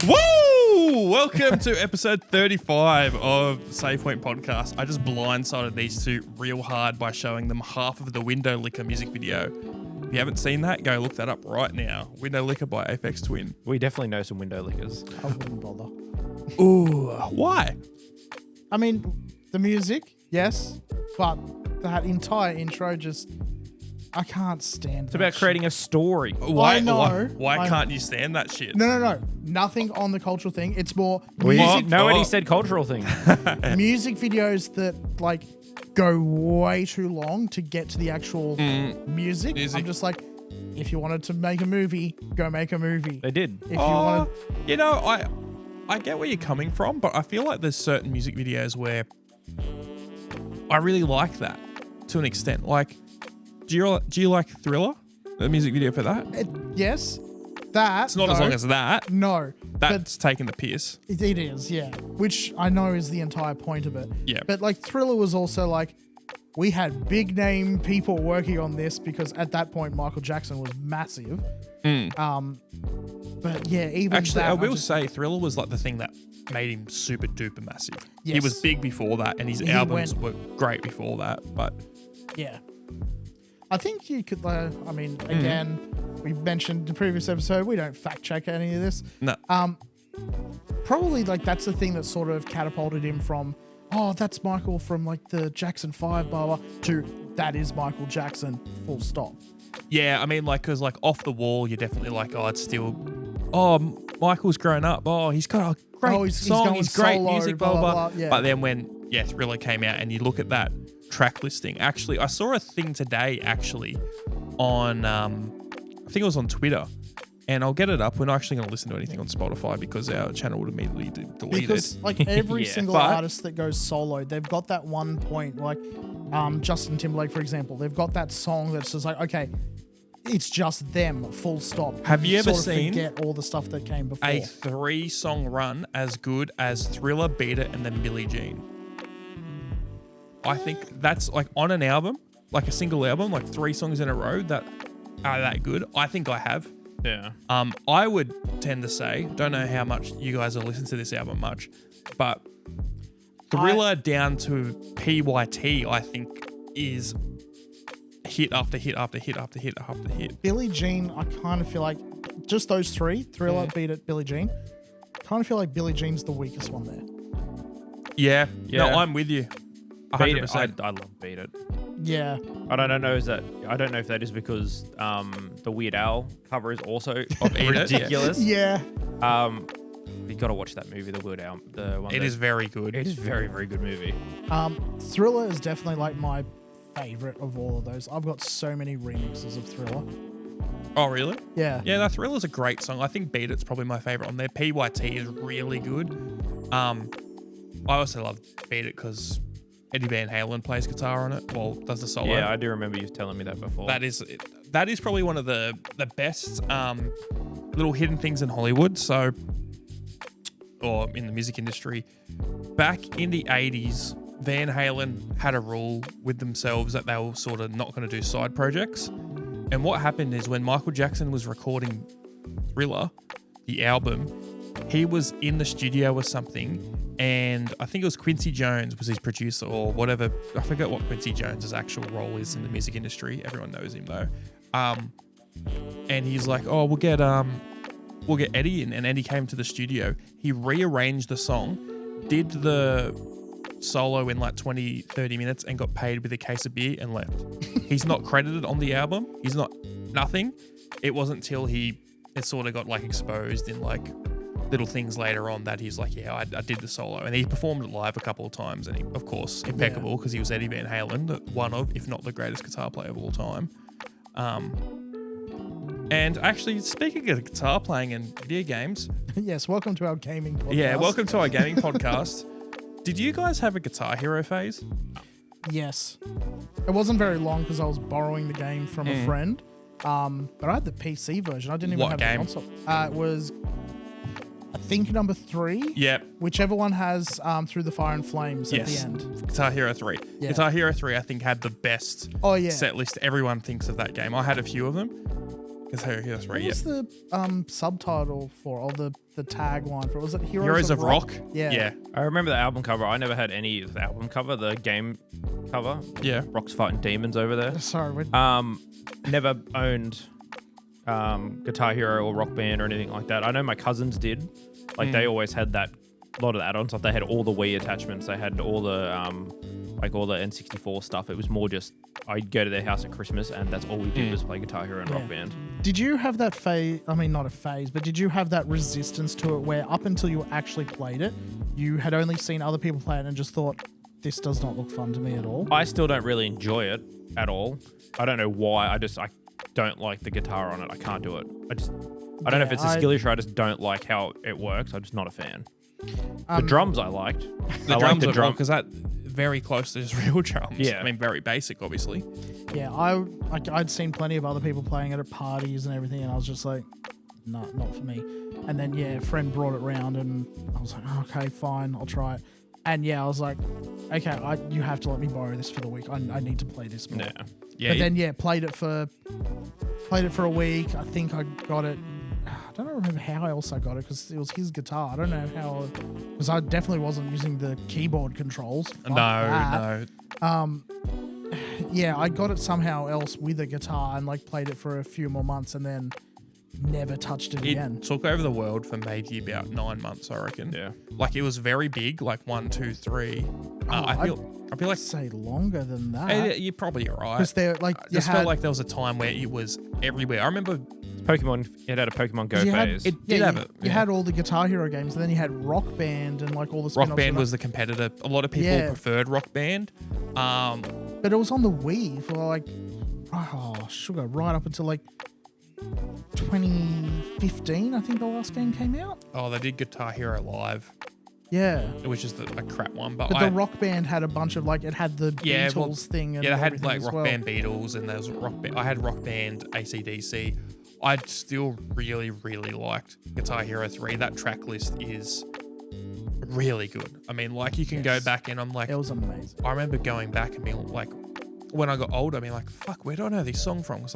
Woo! Welcome to episode 35 of Save Point Podcast. I just blindsided these two real hard by showing them half of the Window Licker music video. If you haven't seen that, go look that up right now. Window Licker by Aphex Twin. We definitely know some window lickers. I wouldn't bother. Ooh, why? I mean, the music, yes, but that entire intro just, I can't stand. It's about creating a story. Why? I know. Why can't you stand that shit? No. Nothing on the cultural thing. It's more Nobody said cultural thing. music videos that like go way too long to get to the actual music. I'm just like, if you wanted to make a movie, go make a movie. They did. If you wanted, I get where you're coming from, but I feel like there's certain music videos where I really like that to an extent. Like, do you like Thriller? The music video for that? yes, that. It's not as long as that. No, That's taking the piss. It is, yeah. Which I know is the entire point of it. Yeah. But like Thriller was also like, we had big name people working on this because at that point Michael Jackson was massive. But yeah, even Actually, that, I will say Thriller was like the thing that made him super duper massive. He Yes. was big before that, and his albums were great before that. But yeah. I think you could, again, we mentioned in the previous episode, we don't fact check any of this. no, Probably like that's the thing that sort of catapulted him from, oh, that's Michael from like the Jackson 5, blah, blah, to that is Michael Jackson, full stop. yeah, I mean, like, because like Off the Wall, you're definitely like, oh, it's still, oh, Michael's grown up. Oh, he's got a great song. He's great solo, music, blah, blah, blah. yeah. But then when Thriller came out, and you look at that track listing. Actually, I saw a thing today. Actually, on I think it was on Twitter. And I'll get it up. We're not actually going to listen to anything on Spotify because our channel would immediately delete Because it. like every Yeah. single artist that goes solo, they've got that one point. Like Justin Timberlake, for example, they've got that song that's just like, okay, it's just them, full stop. Have you ever sort of seen forget all the stuff that came before? A 3-song run as good as Thriller, Beat It, and then Billie Jean? I think that's like on an album, like a single album, like 3 songs in a row that are that good. I think I have. Yeah. I would tend to say, don't know how much you guys have listened to this album much, but Thriller down to PYT, I think, is hit after hit after hit after hit after hit. Billie Jean, I kind of feel like just those 3, Thriller, Beat It, Billie Jean, kind of feel like Billie Jean's the weakest one there. Yeah. Yeah. No, I'm with you. Beat It. 100%. I love Beat It. Yeah. I don't know if that is because the Weird Al cover is also Eat It, ridiculous. Yeah. You got to watch that movie, the Weird Al, the one. It is very good. It is very, very good movie. Thriller is definitely like my favorite of all of those. I've got so many remixes of Thriller. Oh, really? Yeah. Yeah, that Thriller's a great song. I think Beat It's probably my favorite on there. PYT is really good. I also love Beat It because Eddie Van Halen plays guitar on it. Well, does the solo. Yeah, I do remember you telling me that before. That is probably one of the best little hidden things in Hollywood. So, or in the music industry. Back in the 80s, Van Halen had a rule with themselves that they were sort of not going to do side projects. And what happened is when Michael Jackson was recording Thriller, the album, he was in the studio or something, and I think it was Quincy Jones was his producer or whatever. I forget what Quincy Jones's actual role is in the music industry. Everyone knows him though. And he's like, oh, we'll get Eddie in. And Eddie came to the studio. He rearranged the song, did the solo in like 20, 30 minutes and got paid with a case of beer and left. He's not credited on the album. He's not nothing. It wasn't till it sort of got like exposed in like little things later on that he's like, yeah, I did the solo. And he performed it live a couple of times. And he, of course, impeccable because he was Eddie Van Halen, one of, if not the greatest guitar player of all time. And actually, speaking of guitar playing and video games. Yes, welcome to our gaming podcast. Yeah, welcome to our gaming podcast. Did you guys have a Guitar Hero phase? Yes. It wasn't very long because I was borrowing the game from a friend. But I had the PC version. I didn't even have the console. It was, I think, number 3. Yep. Whichever one has Through the Fire and Flames at the end. Guitar Hero 3. Yeah. Guitar Hero 3, I think, had the best set list. Everyone thinks of that game. I had a few of them. Guitar Hero 3. What Yeah. was the subtitle for, or the tagline for? Was it Heroes of Rock? Yeah. Yeah. I remember the album cover. I never had any of the album cover. The game cover. Yeah. Rock's fighting demons over there. Sorry. Never owned Guitar Hero or Rock Band or anything like that. I know my cousins did. Like they always had that. A lot of the add-ons. Like they had all the Wii attachments. They had all the all the N64 stuff. It was more just I'd go to their house at Christmas and that's all we did was play Guitar Hero and Rock Band. Did you have that phase? I mean, not a phase, but did you have that resistance to it where up until you actually played it, you had only seen other people play it and just thought, this does not look fun to me at all? I still don't really enjoy it at all. I don't know why. I don't like the guitar on it. I can't do it. I don't know if it's a skill issue. I just don't like how it works. I'm just not a fan. The drums I liked. The drums are wrong because that very close to just real drums. Yeah. I mean, very basic, obviously. Yeah, I'd seen plenty of other people playing it at parties and everything, and I was just like, no, not for me. And then, a friend brought it round, and I was like, okay, fine, I'll try it. And I was like, okay, you have to let me borrow this for the week. I need to play this more. Yeah. But then, played it for a week. I think I got it. I don't remember how else I got it because it was his guitar. I don't know how, because I definitely wasn't using the keyboard controls. No. I got it somehow else with a guitar and played it for a few more months and then never touched it again. It took over the world for maybe about 9 months, I reckon. Yeah. It was very big, 1, 2, 3. I feel like say longer than that. you're probably right. Because they're felt like there was a time where it was everywhere. I remember Pokemon. It had a Pokemon Go phase. It did have it. You had all the Guitar Hero games, and then you had Rock Band and all the spin-offs. Rock Band was the competitor. A lot of people preferred Rock Band. But it was on the Wii for sugar, right up until 2015, I think the last game came out. Oh, they did Guitar Hero Live. Yeah. Which is a crap one. But the Rock Band had a bunch of it had the Beatles thing. And they had Rock Band Beatles and there was Rock Band. I had Rock Band AC/DC. I still really, really liked Guitar Hero 3. That track list is really good. I mean, you can go back and I'm like... It was amazing. I remember going back and being when I got older, being fuck, where do I know this song from? It's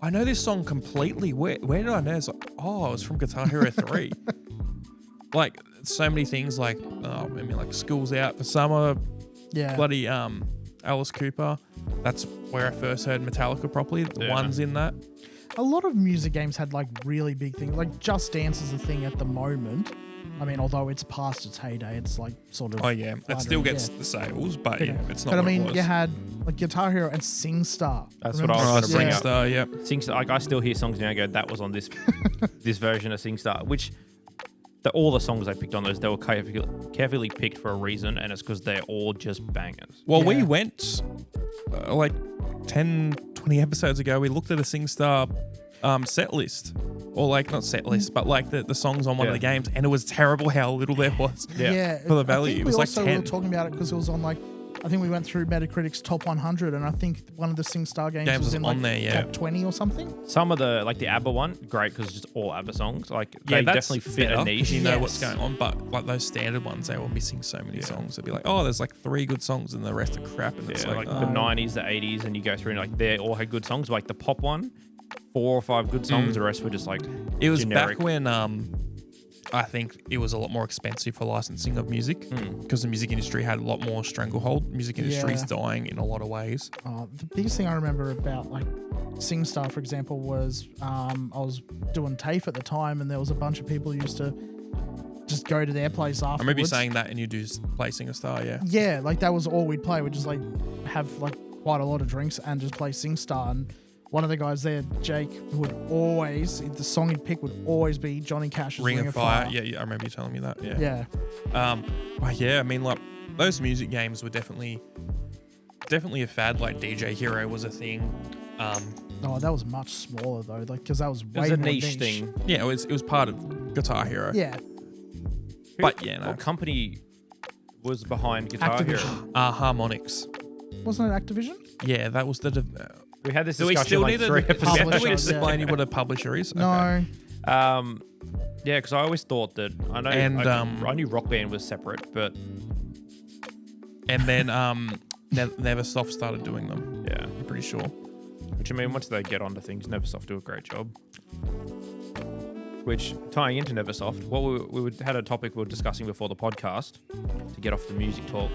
I know this song completely. Where did I know? It's it was from Guitar Hero 3. So many things School's Out for Summer. Yeah. Bloody Alice Cooper. That's where I first heard Metallica properly. The ones in that. A lot of music games had really big things. Just Dance is a thing at the moment. I mean, although it's past its heyday, it's sort of. Oh yeah, it still gets the sales, but it's not. But I what mean, it was. you had Guitar Hero and SingStar. That's what I was going to bring up. SingStar, yeah. SingStar, I still hear songs now and go, that was on this this version of SingStar, which all the songs I picked on those, they were carefully picked for a reason, and it's because they're all just bangers. Well, we went 10, 20 episodes ago. We looked at a SingStar set list, or not set list, but the songs on one of the games, and it was terrible how little there was. For the value, it was we 10. We were talking about it because it was on I think we went through Metacritic's top 100, and I think one of the SingStar games was in on there, top 20 or something. Some of the the ABBA one, great because it's just all ABBA songs. They definitely fit a niche. You know what's going on, but those standard ones, they were missing so many songs. They'd be there's 3 good songs and the rest are crap. And it's the 90s, the 80s, and you go through and they all had good songs. The pop one, 4 or 5 good songs. The rest were just it was generic. Back when I think it was a lot more expensive for licensing of music because the music industry had a lot more stranglehold. Music industry is dying in a lot of ways. The biggest thing I remember about SingStar, for example, was I was doing TAFE at the time, and there was a bunch of people who used to just go to their place afterwards. I remember you saying that, and you do play SingStar, yeah. Yeah, that was all we'd play. We'd just have quite a lot of drinks and just play SingStar. And one of the guys there, Jake, would always, the song he'd pick would always be Johnny Cash's Ring of Fire. Yeah, I remember you telling me that. Yeah. Yeah. I mean, those music games were definitely a fad. DJ Hero was a thing. That was much smaller though, because that was way it was a more niche thing. Yeah, it was part of Guitar Hero. Yeah. But what company was behind Guitar Activision. Hero? Harmonix. Wasn't it Activision? Yeah, that was the. We had this Do we discussion still need 3 episodes to ago. explain what a publisher is? No. Okay. Yeah, because I always thought that I knew Rock Band was separate, but and then Neversoft started doing them. Yeah, I'm pretty sure. Which, I mean, once they get onto things, Neversoft do a great job. Which, tying into Neversoft, what we had a topic we were discussing before the podcast to get off the music talk.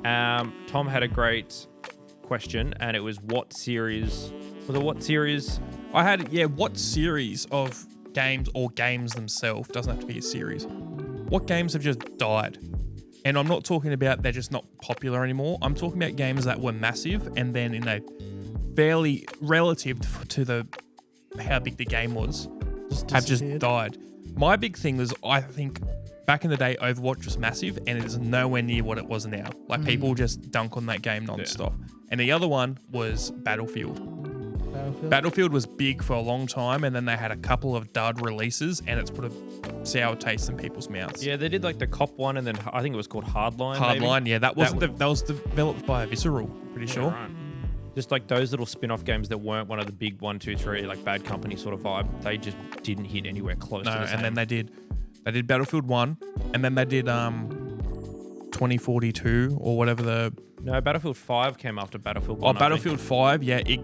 Tom had a great question, and it was what series? What series of games or games themselves, doesn't have to be a series. What games have just died? And I'm not talking about they're just not popular anymore. I'm talking about games that were massive and then in a fairly relative to how big the game was, have just died. My big thing was, I think back in the day, Overwatch was massive and it is nowhere near what it was now. Like people just dunk on that game non-stop. Yeah. And the other one was Battlefield. Battlefield was big for a long time, and then they had a couple of dud releases, and it's put a sour taste in people's mouths. Yeah, they did like the COP one, and then I think it was called Hardline. Hardline, maybe? Yeah, that was developed by Visceral, pretty sure. Right. Just like those little spin-off games that weren't one of the big 1, 2, 3 like Bad Company sort of vibe, they just didn't hit anywhere close to the same. And then they did Battlefield 1, and then they did 2042 or whatever No, Battlefield 5 came after Battlefield 1. Oh, Battlefield 5, yeah, it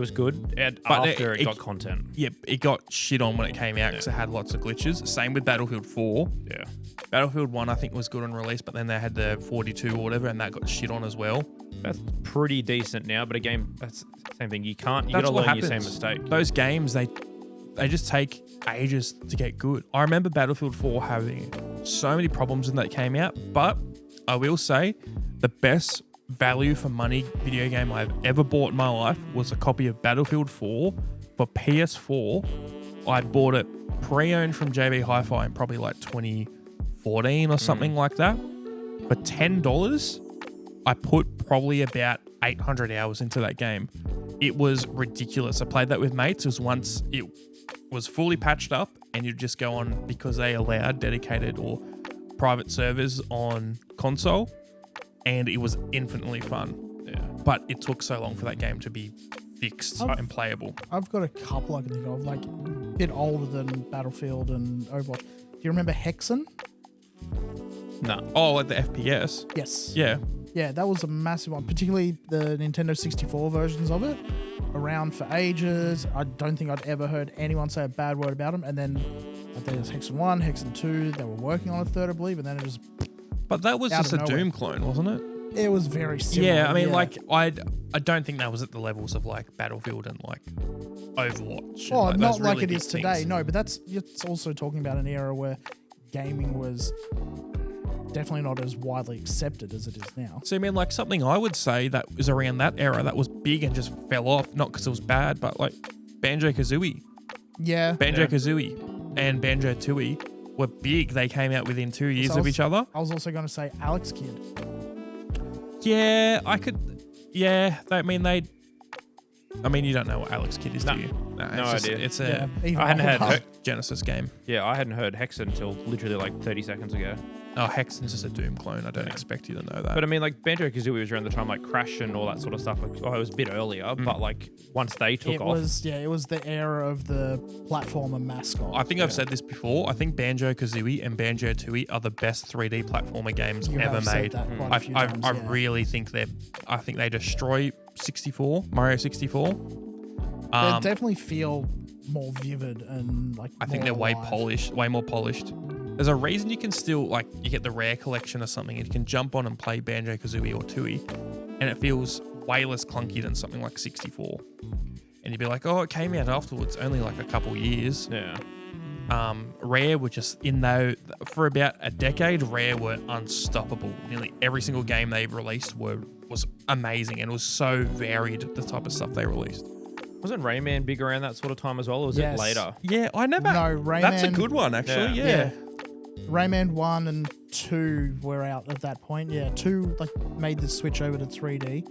was good. After it got content. Yeah, it got shit on when it came out because it had lots of glitches. Same with Battlefield 4. Yeah. Battlefield 1, I think, was good on release, but then they had the 42 or whatever, and that got shit on as well. That's pretty decent now, but again, that's the same thing. You got to learn your same mistake. Those games, they just take ages to get good. I remember Battlefield 4 having so many problems when that came out, but I will say the best value for money video game I've ever bought in my life was a copy of Battlefield 4 for PS4. I bought it pre-owned from JB Hi-Fi in probably like 2014 or something like that. For $10, I put probably about 800 hours into that game. It was ridiculous. I played that with mates. It was once it was fully patched up, and you'd just go on because they allowed dedicated or private servers on console. And it was infinitely fun. Yeah. But it took so long for that game to be fixed and playable. I've got a couple I can think of, like a bit older than Battlefield and Overwatch. Do you remember Hexen? No. Oh, like the FPS? Yes. Yeah. Yeah, that was a massive one, particularly the Nintendo 64 versions of it. Around for ages. I don't think I'd ever heard anyone say a bad word about them. And then I think it was Hexen 1, Hexen 2. They were working on a third, I believe, and then it just... But that was just a Doom clone, wasn't it? It was very similar. Yeah, I mean, like, I don't think that was at the levels of, like, Battlefield and, like, Overwatch. Oh, and, not really like it is today, things. no, but it's also talking about an era where gaming was definitely not as widely accepted as it is now. So, I mean, like, something I would say that was around that era that was big and just fell off, not because it was bad, but, like, Banjo-Kazooie. Yeah. Banjo-Kazooie and Banjo-Tooie were big. They came out within 2 years of each other. I was also going to say Alex Kidd. Yeah, I could. Yeah, I mean, you don't know what Alex Kidd is, do you? No idea. It's a I hadn't heard Genesis game. Yeah, I hadn't heard Hexen until literally like 30 seconds ago. Oh, Hexen's just a Doom clone. I don't expect you to know that. But I mean, like Banjo-Kazooie was around the time like Crash and all that sort of stuff. Like, it was a bit earlier, but like once they took off. It was the era of the platformer mascot. I think I've said this before. I think Banjo-Kazooie and Banjo-Tooie are the best 3D platformer games ever made. I really think I think they destroy Mario 64. They definitely feel more vivid and like. I think they're way more polished. There's a reason you can still, like, you get the rare collection or something and you can jump on and play Banjo-Kazooie or Tooie, and it feels way less clunky than something like 64. And you'd be like, oh, it came out afterwards, only like a couple years. Yeah. Rare were just for about a decade, Rare were unstoppable. Nearly every single game they released was amazing, and it was so varied, the type of stuff they released. Wasn't Rayman big around that sort of time as well, or was it later? Yeah, I never. No, Rayman. That's a good one, actually. Yeah. Rayman 1 and 2 were out at that point. Yeah, 2 like made the switch over to 3D.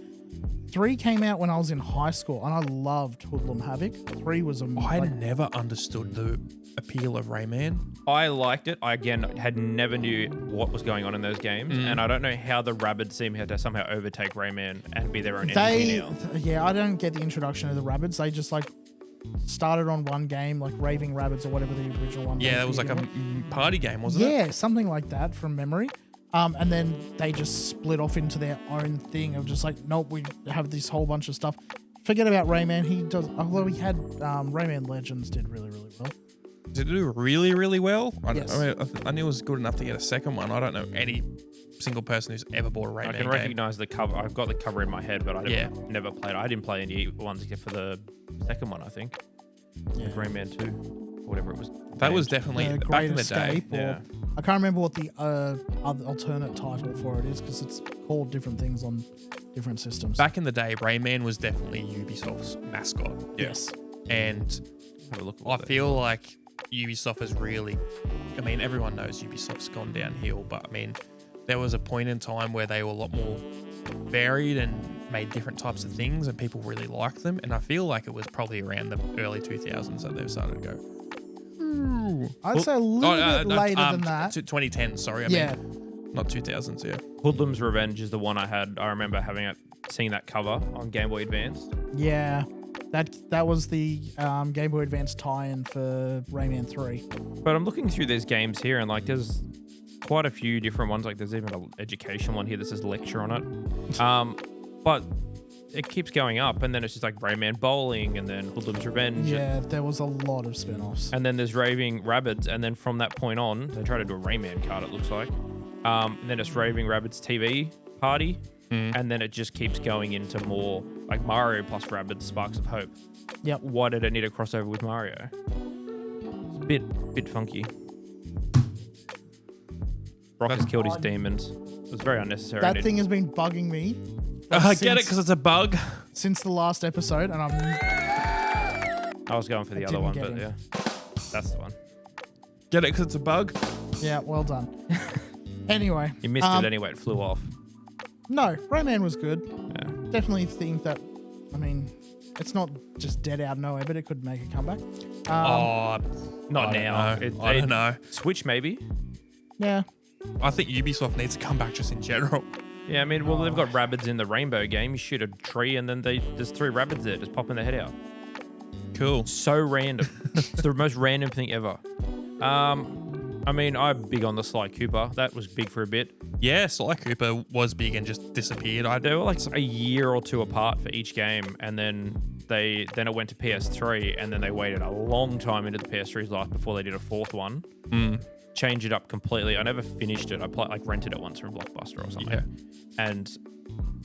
3 came out when I was in high school, and I loved Hoodlum Havoc. 3 was I never understood the appeal of Rayman. I liked it. I, again, had never knew what was going on in those games, and I don't know how the Rabbids seem to somehow overtake Rayman and be their own entity now. Yeah, I don't get the introduction of the Rabbids. They just like started on one game, like Raving Rabbids or whatever the original one was. Yeah, it was like a party game, wasn't it? Yeah, something like that from memory. And then they just split off into their own thing of just like, nope, we have this whole bunch of stuff. forget about Rayman. He does, although he had Rayman Legends did really, really well. Did it do really, really well? Yes. I knew it was good enough to get a second one. I don't know any single person who's ever bought a Rayman I can game. recognize the cover. I've got the cover in my head, but I never played. I didn't play any ones except for the second one, I think. Yeah. Rayman 2, whatever it was. That was definitely The back Great in the day. Escape, or I can't remember what the other alternate title for it is because it's called different things on different systems. Back in the day, Rayman was definitely Ubisoft's mascot. Yes. And Have a look. I feel like Ubisoft has really, I mean, everyone knows Ubisoft's gone downhill, but I mean, there was a point in time where they were a lot more varied and made different types of things and people really liked them. And I feel like it was probably around the early 2000s that they've started to go, I'd say a little bit later than that. 2010, sorry. I mean, not 2000s, yeah. Hoodlum's Revenge is the one I had. I remember seeing that cover on Game Boy Advance. Yeah. That was the Game Boy Advance tie-in for Rayman 3. But I'm looking through these games here, and like there's quite a few different ones. Like there's even an education one here that says lecture on it. But it keeps going up, and then it's just like Rayman Bowling, and then Hoodlum's Revenge. Yeah, there was a lot of spin-offs. And then there's Raving Rabbids, and then from that point on, they try to do a Rayman card, it looks like. And then it's Raving Rabbids TV Party, and then it just keeps going into more like Mario plus Rabbids Sparks of Hope. Yep. Why did it need a crossover with Mario? It's a bit funky. Brock has killed his demons. It was very unnecessary. That thing has been bugging me. I get it because it's a bug. Since the last episode, and I was going for the other one, but him. yeah, that's the one. Get it because it's a bug? Yeah, well done. Anyway. You missed it anyway, it flew off. No, Rayman was good. Yeah. Definitely think that, I mean, it's not just dead out of nowhere, but it could make a comeback. Not Not now. I don't know. Switch maybe. Yeah. I think Ubisoft needs to come back just in general. Yeah, I mean, well, they've got rabbits in the Rainbow game. You shoot a tree and then there's 3 rabbits there just popping their head out. Cool. So random. It's the most random thing ever. I mean, I'm big on the Sly Cooper. That was big for a bit. Yeah, Sly Cooper was big and just disappeared. They were like a year or two apart for each game, and then it went to PS3, and then they waited a long time into the PS3's life before they did a 4th one. Change it up completely. I never finished it. I rented it once from Blockbuster or something. Yeah. And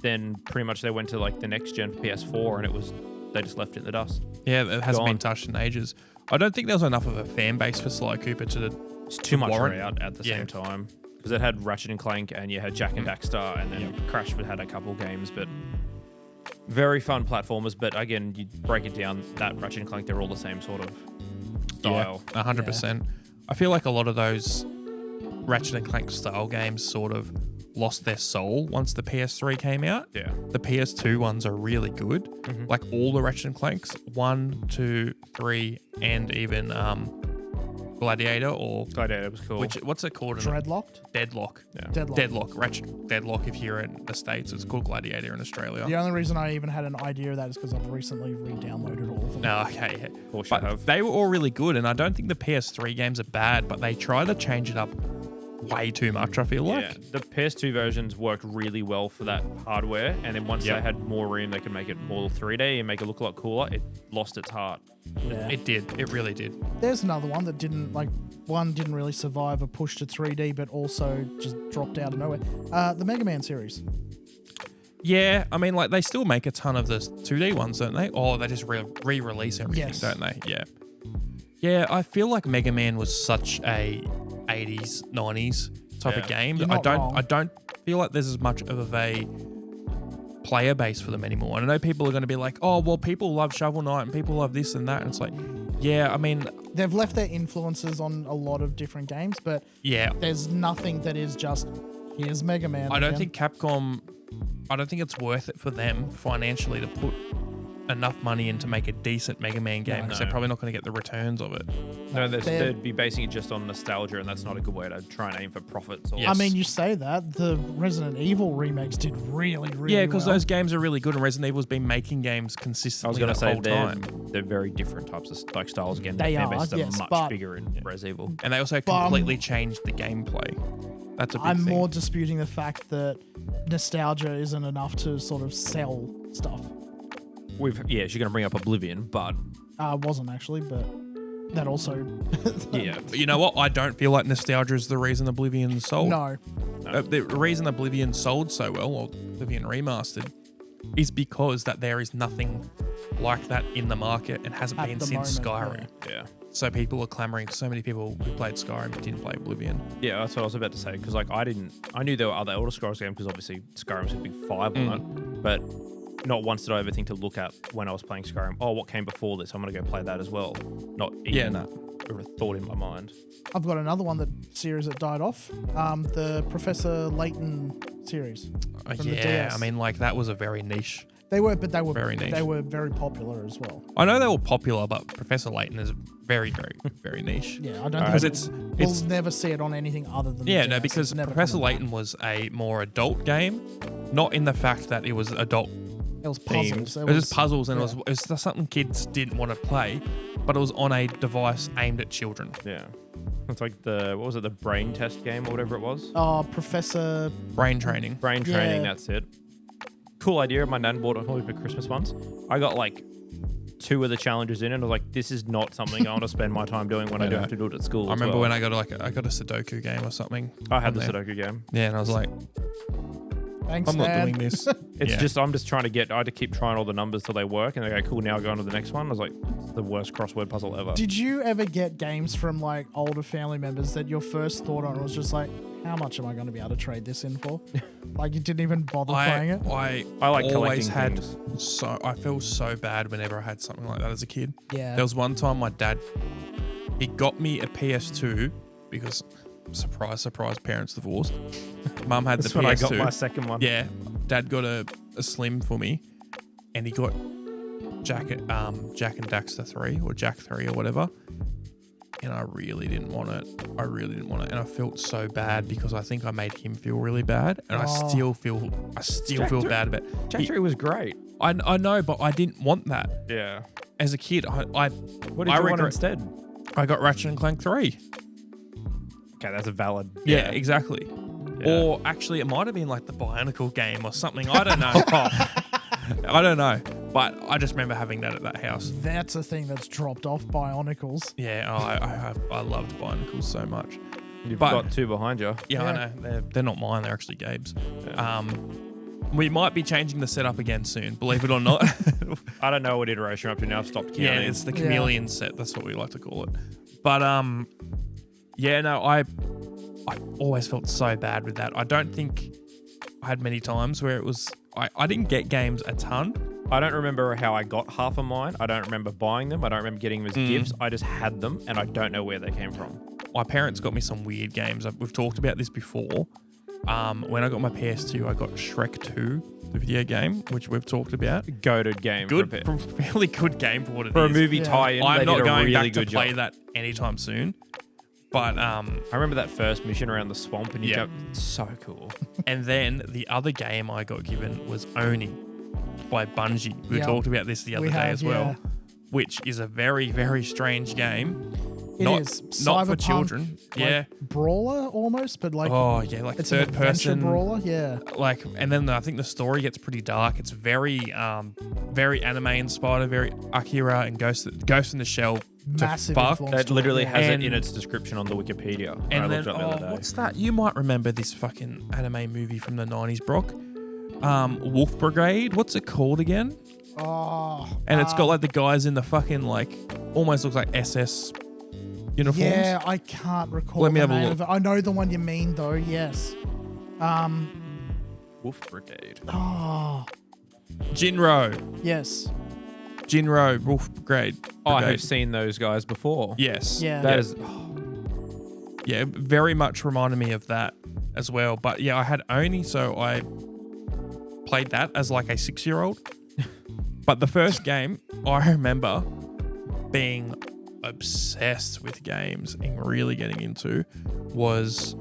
then pretty much they went to like the next gen for PS4, and they just left it in the dust. Yeah, it hasn't been touched in ages. I don't think there was enough of a fan base for Sly Cooper It's too much warrant. out at the same time. Because it had Ratchet and Clank, and you had Jack and Daxter, and then Crash had a couple games, but very fun platformers. But again, you break it down, that Ratchet and Clank, they're all the same sort of style. Yeah, 100%. I feel like a lot of those Ratchet and Clank style games sort of lost their soul once the PS3 came out. Yeah. The PS2 ones are really good. Like all the Ratchet and Clanks, 1, 2, 3, and even Gladiator Gladiator was cool. What's it called? Dreadlocked? Deadlock. Yeah. Deadlock. Ratchet Deadlock if you're in the States. It's called Gladiator in Australia. The only reason I even had an idea of that is because I've recently re-downloaded all of them. No, okay. Yeah. Of course you But have. they were all really good, and I don't think the PS3 games are bad, but they try to change it up way too much, I feel like. Yeah, the PS2 versions worked really well for that hardware, and then once they had more room, they could make it more 3D and make it look a lot cooler. It lost its heart. Yeah. It did. It really did. There's another one that didn't really survive a push to 3D, but also just dropped out of nowhere. The Mega Man series. Yeah, I mean, like, they still make a ton of the 2D ones, don't they? Or they just re-release everything, don't they? Yeah. Yeah, I feel like Mega Man was such a 80s, 90s type of game. You're that not wrong. I don't feel like there's as much of a player base for them anymore. And I know people are going to be like, oh, well, people love Shovel Knight and people love this and that. And it's like, yeah, I mean... They've left their influences on a lot of different games, but there's nothing that is just, here's Mega Man. I don't think Capcom... I don't think it's worth it for them financially to put enough money in to make a decent Mega Man game because they're probably not going to get the returns of it. No, they'd be basing it just on nostalgia, and that's not a good way to try and aim for profits. Or I mean, you say that. The Resident Evil remakes did really, really Yeah, because well. those games are really good, and Resident Evil's been making games consistently I was going to the say whole time. they're very different types of styles. Again, They the fan are, bases yes, much but- bigger in Res Evil. And they also completely changed the gameplay. That's a big I'm thing. more disputing the fact that nostalgia isn't enough to sort of sell stuff. she's going to bring up Oblivion, but Wasn't actually, but that also. yeah. But you know what? I don't feel like nostalgia is the reason Oblivion sold. No. The reason Oblivion sold so well, or Oblivion Remastered, is because that there is nothing like that in the market and hasn't At been the since moment, Skyrim. Yeah. So people are clamoring. So many people who played Skyrim but didn't play Oblivion. Yeah, that's what I was about to say. Because like I knew there were other Elder Scrolls games because obviously Skyrim's a big 5 on it, but not once did I ever think to look at when I was playing Skyrim. Oh, what came before this? I'm gonna go play that as well. Not even a thought in my mind. I've got another one series that died off. The Professor Layton series. From the DS. I mean, like that was a very niche. They were very niche. They were very popular as well. I know they were popular, but Professor Layton is very, very, very niche. Yeah, I don't Because think we'll never see it on anything other than yeah, the no, DS. because It's never Professor coming back. Layton was a more adult game, not in the fact that it was adult. It was puzzles. It was just puzzles, and it was just something kids didn't want to play, but it was on a device aimed at children. Yeah. It's like the brain test game or whatever it was? Oh, Professor. Brain training. Brain training, that's it. Cool idea. My nan bought it for me for Christmas once. I got like 2 of the challenges in, and I was like, this is not something I want to spend my time doing when I do have to do it at school. I remember when I got I got a Sudoku game or something. I had the Sudoku game. Yeah, and I was like, Thanks, I'm not Dad. doing this. I'm just trying to I had to keep trying all the numbers till they work, and they go, cool, now I'll go on to the next one. I was like, it's the worst crossword puzzle ever. Did you ever get games from like older family members that your first thought on was just like, how much am I going to be able to trade this in for? Like you didn't even bother playing it? I like always collecting had things. I feel so bad whenever I had something like that as a kid. Yeah. There was one time my dad, he got me a PS2 because surprise, surprise, parents divorced. Mum had That's the when PS2. I got my second one. Yeah, Dad got a Slim for me, and he got Jack and Daxter 3 or Jack 3 or whatever. And I really didn't want it. And I felt so bad because I think I made him feel really bad, and I still feel bad about it. Jack 3 was great. I know, but I didn't want that. Yeah. As a kid, What did you want instead? I got Ratchet and Clank 3. Okay, that's a valid. Yeah, exactly. Yeah. Or actually, it might have been like the Bionicle game or something. I don't know. I don't know. But I just remember having that at that house. That's a thing that's dropped off Bionicles. Yeah, I loved Bionicles so much. You've got 2 behind you. Yeah, I know. They're not mine. They're actually Gabe's. Yeah. We might be changing the setup again soon, believe it or not. I don't know what iteration we're up to now. I've stopped counting. Yeah, it's the chameleon set. That's what we like to call it. But yeah, no, I always felt so bad with that. I don't think I had many times where it was. I didn't get games a ton. I don't remember how I got half of mine. I don't remember buying them. I don't remember getting them as gifts. I just had them, and I don't know where they came from. My parents got me some weird games. We've talked about this before. When I got my PS2, I got Shrek 2, the video game, which we've talked about. Goated game. Good, fairly good game for what it is. For a movie tie-in, I'm they not did a going really back to good play job. that anytime soon. But I remember that first mission around the swamp, and you go, so cool. And then the other game I got given was Oni by Bungie. We talked about this the other day as well, which is a very, very strange game. It is not for Cyberpunk, children. Brawler almost, but like like it's third an person brawler. Yeah, like, and then I think the story gets pretty dark. It's very, very anime inspired, very Akira and Ghost in the Shell. massive fuck. influence. That literally has it And- in its description on the Wikipedia. I And looked then, it up the other day. what's that? You might remember this fucking anime movie from the 90s, Brock. Wolf Brigade. What's it called again? And it's got like the guys in the fucking like, almost looks like SS uniforms. Yeah, I can't recall. Let me the have a name look. of it. I know the one you mean though. Yes. Wolf Brigade. Oh, Jinro. yes. Jinro, Wolf Brigade. I have seen those guys before. Yes. Yeah. That is. Yeah, very much reminded me of that as well. But yeah, I had Oni, so I played that as like a 6-year-old. But the first game I remember being obsessed with games and really getting into was,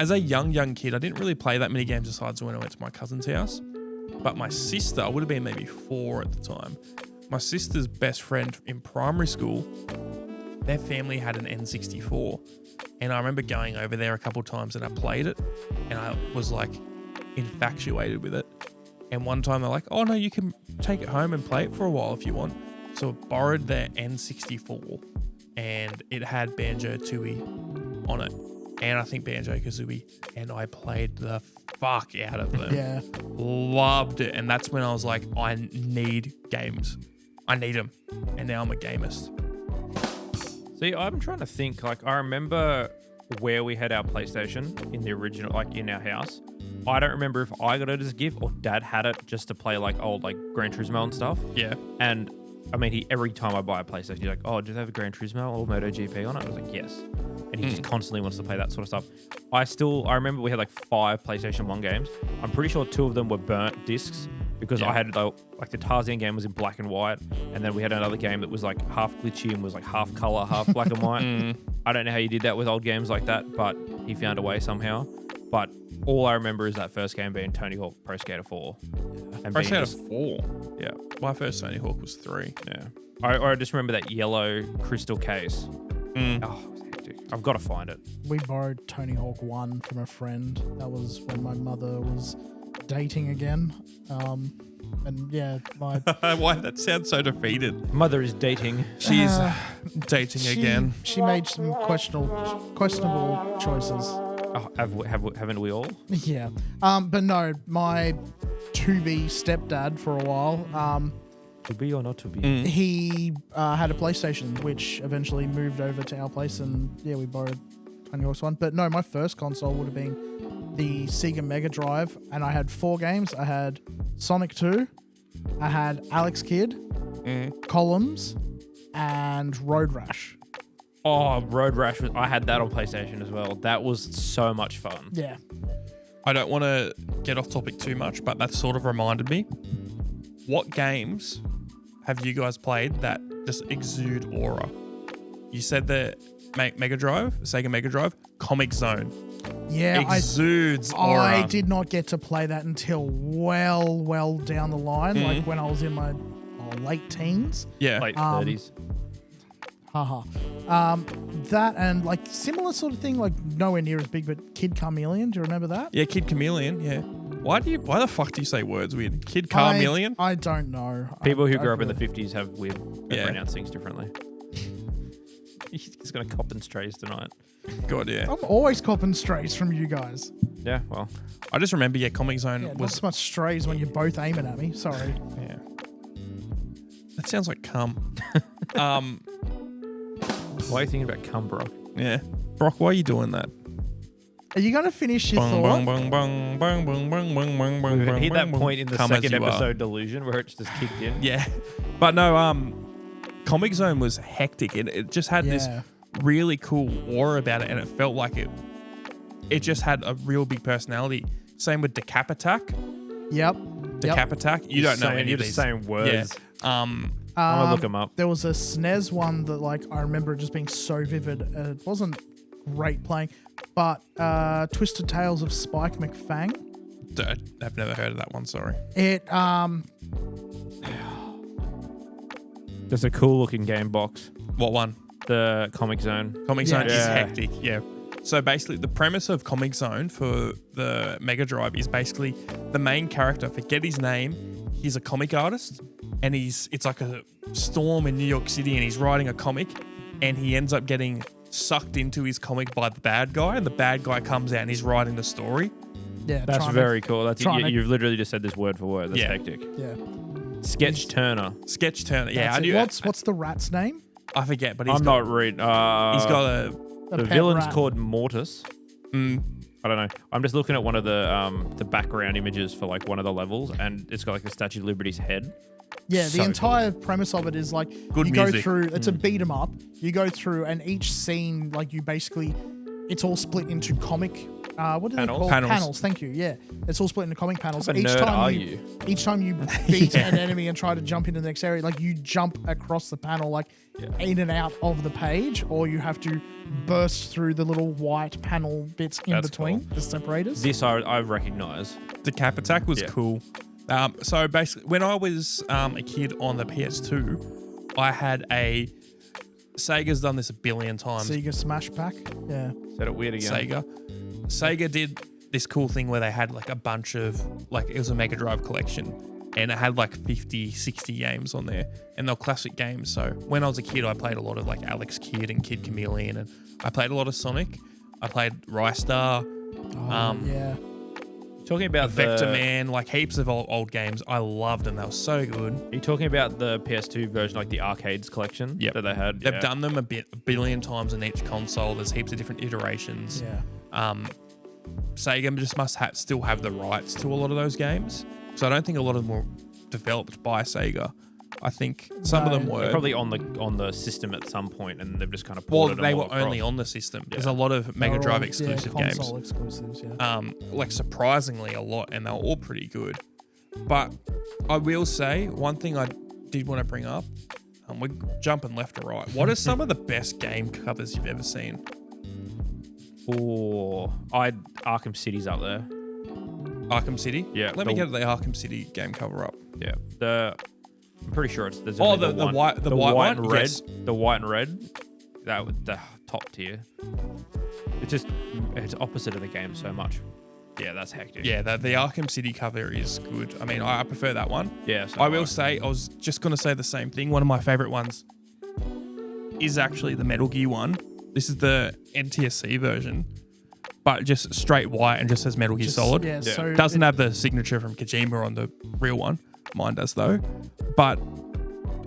as a young kid, I didn't really play that many games aside when I went to my cousin's house. But my sister, I would have been maybe 4 at the time. My sister's best friend in primary school, their family had an N64. And I remember going over there a couple of times and I played it and I was like infatuated with it. And one time they're like, oh no, you can take it home and play it for a while if you want. So I borrowed their N64 and it had Banjo-Tooie on it. And I think Banjo-Kazooie. And I played the fuck out of them. Yeah. Loved it. And that's when I was like, I need games. I need them. And now I'm a gamist. See, I'm trying to think. Like, I remember where we had our PlayStation in the original, like in our house. I don't remember if I got it as a gift or Dad had it just to play like old like Gran Turismo and stuff. Yeah. And I mean, every time I buy a PlayStation, he's like, "Oh, do they have a Gran Turismo or MotoGP on it?" I was like, "Yes." And he just constantly wants to play that sort of stuff. I remember we had like 5 PlayStation 1 games. I'm pretty sure 2 of them were burnt discs because I had like the Tarzan game was in black and white, and then we had another game that was like half glitchy and was like half color, half black and white. I don't know how you did that with old games like that, but he found a way somehow. But all I remember is that first game being Tony Hawk Pro Skater 4. And Pro Skater 4? Yeah. My first Tony Hawk was 3. Yeah. I just remember that yellow crystal case. Oh, it was hectic. I've got to find it. We borrowed Tony Hawk 1 from a friend. That was when my mother was dating again. And yeah, my Why that sounds so defeated? Mother is dating. She's dating again. She made some questionable choices. Oh, haven't we all? Yeah. But no, my to-be stepdad for a while, To be or not to be? he had a PlayStation, which eventually moved over to our place, and yeah, we borrowed Tony Hawk's 1. But no, my first console would have been the Sega Mega Drive, and I had 4 games. I had Sonic 2, I had Alex Kidd, Columns, and Road Rash. Oh, Road Rash. I had that on PlayStation as well. That was so much fun. Yeah. I don't want to get off topic too much, but that sort of reminded me. What games have you guys played that just exude aura? You said the Mega Drive, Sega Mega Drive, Comic Zone. Yeah, exudes aura. I did not get to play that until well down the line, like when I was in my late teens. Yeah. Late 30s. Haha. That and like similar sort of thing, like nowhere near as big, but Kid Chameleon. Do you remember that? Yeah, Kid Chameleon, yeah. Why the fuck do you say words weird? Kid Chameleon? I don't know. People who grew up in the 50s have weird pronounce things differently. He's going to cop and strays tonight. God, yeah. I'm always copping strays from you guys. Yeah, well. I just remember, Comic Zone Yeah, not was... so much strays when you're both aiming at me. Sorry. Yeah. That sounds like cum. Why are you thinking about cum, Brock? Yeah. Brock, why are you doing that? Are you going to finish your Bung, thought? bung, bung, bung, bung, bung, bung, bung, bung, We've bung, hit that bung, point in the come as second you are. episode delusion where it just kicked in. Yeah. But no, Comic Zone was hectic. It just had this really cool aura about it, and it felt like it just had a real big personality. Same with Decap Attack. Yep. Decap Attack. You don't know any You're of just these. saying words. Yeah. I'm going to look them up. There was a SNES one that like I remember it just being so vivid. It wasn't great playing, but Twisted Tales of Spike McFang. I've never heard of that one. Sorry. It Just a cool looking game box. What one? The Comic Zone. Comic Zone is Yeah. hectic. Yeah. So basically, the premise of Comic Zone for the Mega Drive is basically the main character. Forget his name. He's a comic artist, and it's like a storm in New York City, and he's writing a comic, and he ends up getting sucked into his comic by the bad guy, and the bad guy comes out and he's writing the story. yeah, That's very cool. That's trying to- You've literally just said this word for word. That's Yeah. hectic. yeah. Sketch Turner. Sketch Turner. Yeah, That's I it. do. What's the rat's name? I forget, but he's I'm got, not reading. he's got a. A The pet villain's rat. called Mortis. I don't know. I'm just looking at one of the background images for like one of the levels, and it's got like the Statue of Liberty's head. Yeah, the So entire premise of it is like Good you music. go through. It's a beat 'em up. You go through, and each scene, like you basically, it's all split into comic. What do they Panels? call Panels. Thank you. Yeah, it's all split into comic panels. What type of Each nerd time are you, you? each time you beat an enemy and try to jump into the next area, like you jump across the panel, like in and out of the page, or you have to burst through the little white panel bits in That's between cool. the separators. This I recognize. Decap Attack was Yeah. cool. So basically, when I was a kid on the PS2, I had a Sega's done this a billion times. Sega Smash Pack. Yeah. Said it weird again. Sega did this cool thing where they had like a bunch of like it was a Mega Drive collection, and it had like 50, 60 games on there, and they're classic games. So when I was a kid, I played a lot of like Alex Kidd and Kid Chameleon, and I played a lot of Sonic. I played Rystar. Yeah. Talking about Vector Man, like heaps of old games. I loved them. They were so good. Are you talking about the PS2 version, like the arcades collection that they had? They've done them a billion times on each console. There's heaps of different iterations. Yeah. Sega just must still have the rights to a lot of those games. So I don't think a lot of them were developed by Sega. I think some of them were. They're probably on the system at some point, and they've just kind of well, ported they them were all across. only on the system. There's a lot of Mega Drive exclusive games. Console exclusives, yeah. Like surprisingly a lot, and they were all pretty good. But I will say one thing I did want to bring up. We're jumping left to right. What are some of the best game covers you've ever seen? Arkham City's up there. Arkham City? Yeah. Let me get the Arkham City game cover up. Yeah. I'm pretty sure there's the white one? and red. Yes. The white and red. That was the top tier. It's opposite of the game so much. Yeah, that's hectic. Yeah, the Arkham City cover is good. I mean, I prefer that one. Yeah. So I will say, I was just going to say the same thing. One of my favorite ones is actually the Metal Gear one. This is the NTSC version, but just straight white and just says Metal Gear Solid. Yeah, so doesn't have the signature from Kojima on the real one. Mine does though. But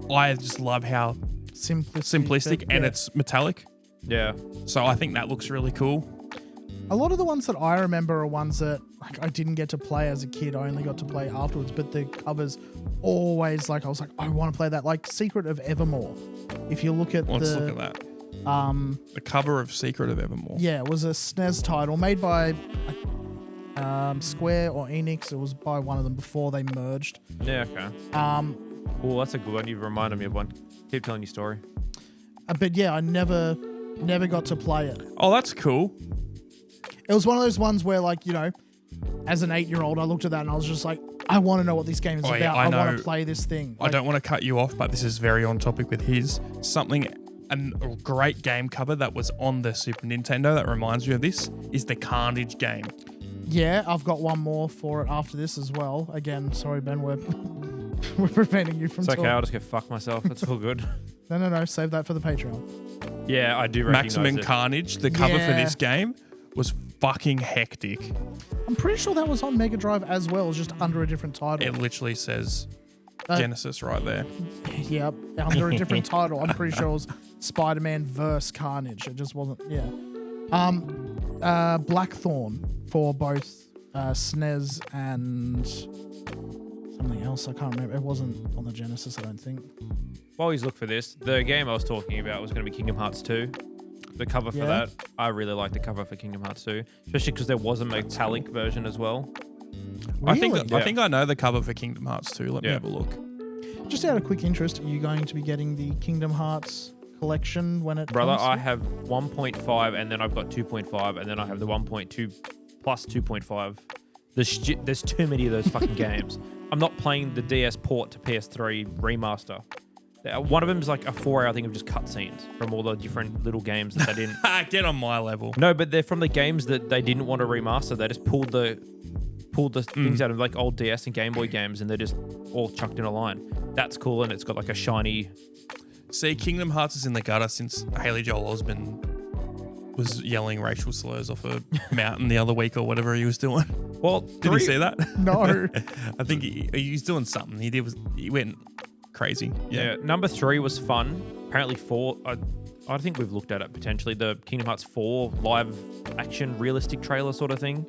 I just love how simplistic and it's metallic. Yeah. So I think that looks really cool. A lot of the ones that I remember are ones that like I didn't get to play as a kid. I only got to play afterwards. But the covers always I was like, I want to play that. Like Secret of Evermore. If you look at Let's look at that. The cover of Secret of Evermore. Yeah, it was a SNES title made by Square or Enix. It was by one of them before they merged. Yeah. Okay. Oh, that's a good one. You've reminded me of one. Keep telling your story. But yeah, I never got to play it. Oh, that's cool. It was one of those ones where, like, you know, as an 8-year-old, I looked at that and I was just like, I want to know what this game is about. Yeah, I want to play this thing. I don't want to cut you off, but this is very on topic with his. A great game cover that was on the Super Nintendo that reminds you of this is the Carnage game. Yeah, I've got one more for it after this as well. Again, sorry, Ben, we're preventing you from talking. It's okay, I'll just go fuck myself. It's all good. No, save that for the Patreon. Yeah, I do recognize Maximum it. Carnage, the cover for this game was fucking hectic. I'm pretty sure that was on Mega Drive as well, just under a different title. It literally says Genesis right there. Yep, under a different title. I'm pretty sure it was Spider-Man vs. Carnage. It just wasn't, Blackthorn for both SNES and something else. I can't remember. It wasn't on the Genesis, I don't think. While he's looked for this, the game I was talking about was going to be Kingdom Hearts 2. The cover for that, I really like the cover for Kingdom Hearts 2, especially because there was a metallic version as well. Really? I think I know the cover for Kingdom Hearts 2. Let me have a look. Just out of quick interest, are you going to be getting the Kingdom Hearts collection when it Brother, comes? I have 1.5 and then I've got 2.5 and then I have the 1.2 plus 2.5. There's too many of those fucking games. I'm not playing the DS port to PS3 remaster. One of them is like a 4-hour thing of just cutscenes from all the different little games that they didn't... Get on my level. No, but they're from the games that they didn't want to remaster. They just pulled the things out of like old DS and Game Boy games and they're just all chucked in a line. That's cool and it's got like a shiny... See, Kingdom Hearts is in the gutter since Haley Joel Osment was yelling racial slurs off a mountain the other week or whatever he was doing. Well, did you see that? No. I think he was doing something. He went crazy. Yeah. Number 3 was fun. Apparently 4, I think we've looked at it potentially. The Kingdom Hearts 4 live action realistic trailer sort of thing.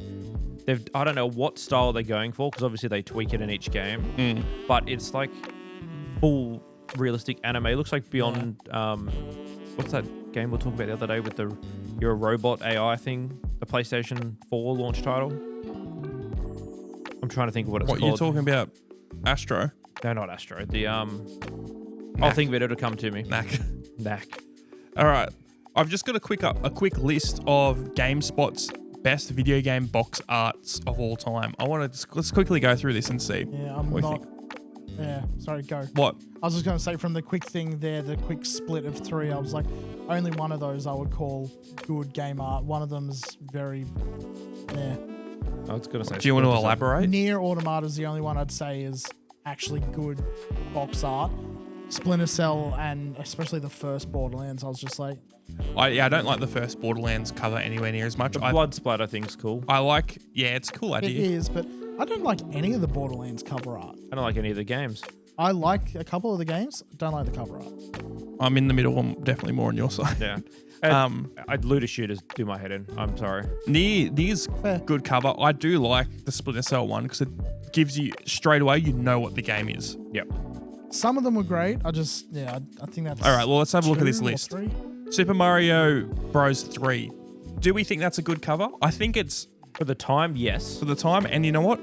I don't know what style they're going for because obviously they tweak it in each game, but it's like full realistic anime. It looks like beyond what's that game we were talking about the other day with you're a robot AI thing, the PlayStation 4 launch title. I'm trying to think of what it's called. What you're talking about? Astro? No, not Astro. The I'll think of it. It'll come to me. Knack. All right. I've just got a quick list of GameSpot's best video game box arts of all time. Let's quickly go through this and see. Yeah, what you think. Yeah, sorry, go. What? I was just going to say from the quick thing there, the quick split of 3, I was like, only one of those I would call good game art. One of them's very, I was going to say. Do you want to Splinter Cell. elaborate? Nier Automata is the only one I'd say is actually good box art. Splinter Cell and especially the first Borderlands, I was just like, I don't like the first Borderlands cover anywhere near as much. The blood splatter thing's cool. I like, it's a cool it idea. is, but I don't like any of the Borderlands cover art. I don't like any of the games. I like a couple of the games, don't like the cover art. I'm in the middle. I'm definitely more on your side. Yeah. I'd looter shooters do my head in. I'm sorry. Nier's Fair. good cover. I do like the Splinter Cell one because it gives you straight away, you know what the game is. Yep. Some of them were great. I think that's All right, well, let's have a look at this 2 or list. 3. Super Mario Bros. 3. Do we think that's a good cover? I think it's For the time, yes. for the time, and you know what?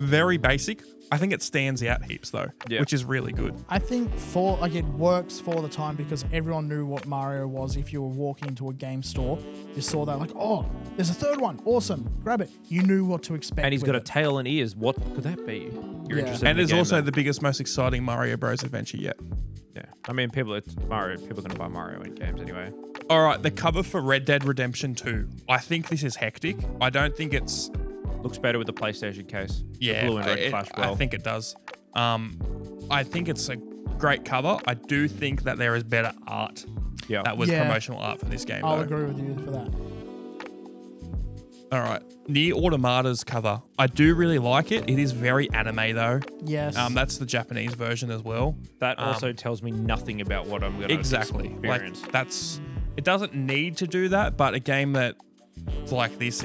Very basic. I think it stands out heaps though, Yeah. which is really good. I think it works for the time because everyone knew what Mario was. If you were walking into a game store, you saw that like, oh, there's a third one. Awesome. Grab it. You knew what to expect. And he's with got a it. tail and ears. What could that be? You're Yeah. interested And in it's the game, also then. the biggest, most exciting Mario Bros. Adventure yet. Yeah. I mean, it's Mario. People are going to buy Mario in games anyway. All right, the cover for Red Dead Redemption 2. I think this is hectic. I don't think it's... Looks better with the PlayStation case. The Yeah, blue and red clash well. I think it does. I think it's a great cover. I do think that there is better art Yeah. that was Yeah. promotional art for this game. I'll though. agree with you for that. All right, Nier Automata's cover. I do really like it. It is very anime though. Yes. That's the Japanese version as well. That also tells me nothing about what I'm going to Exactly. experience. Like it doesn't need to do that, but a game that like this,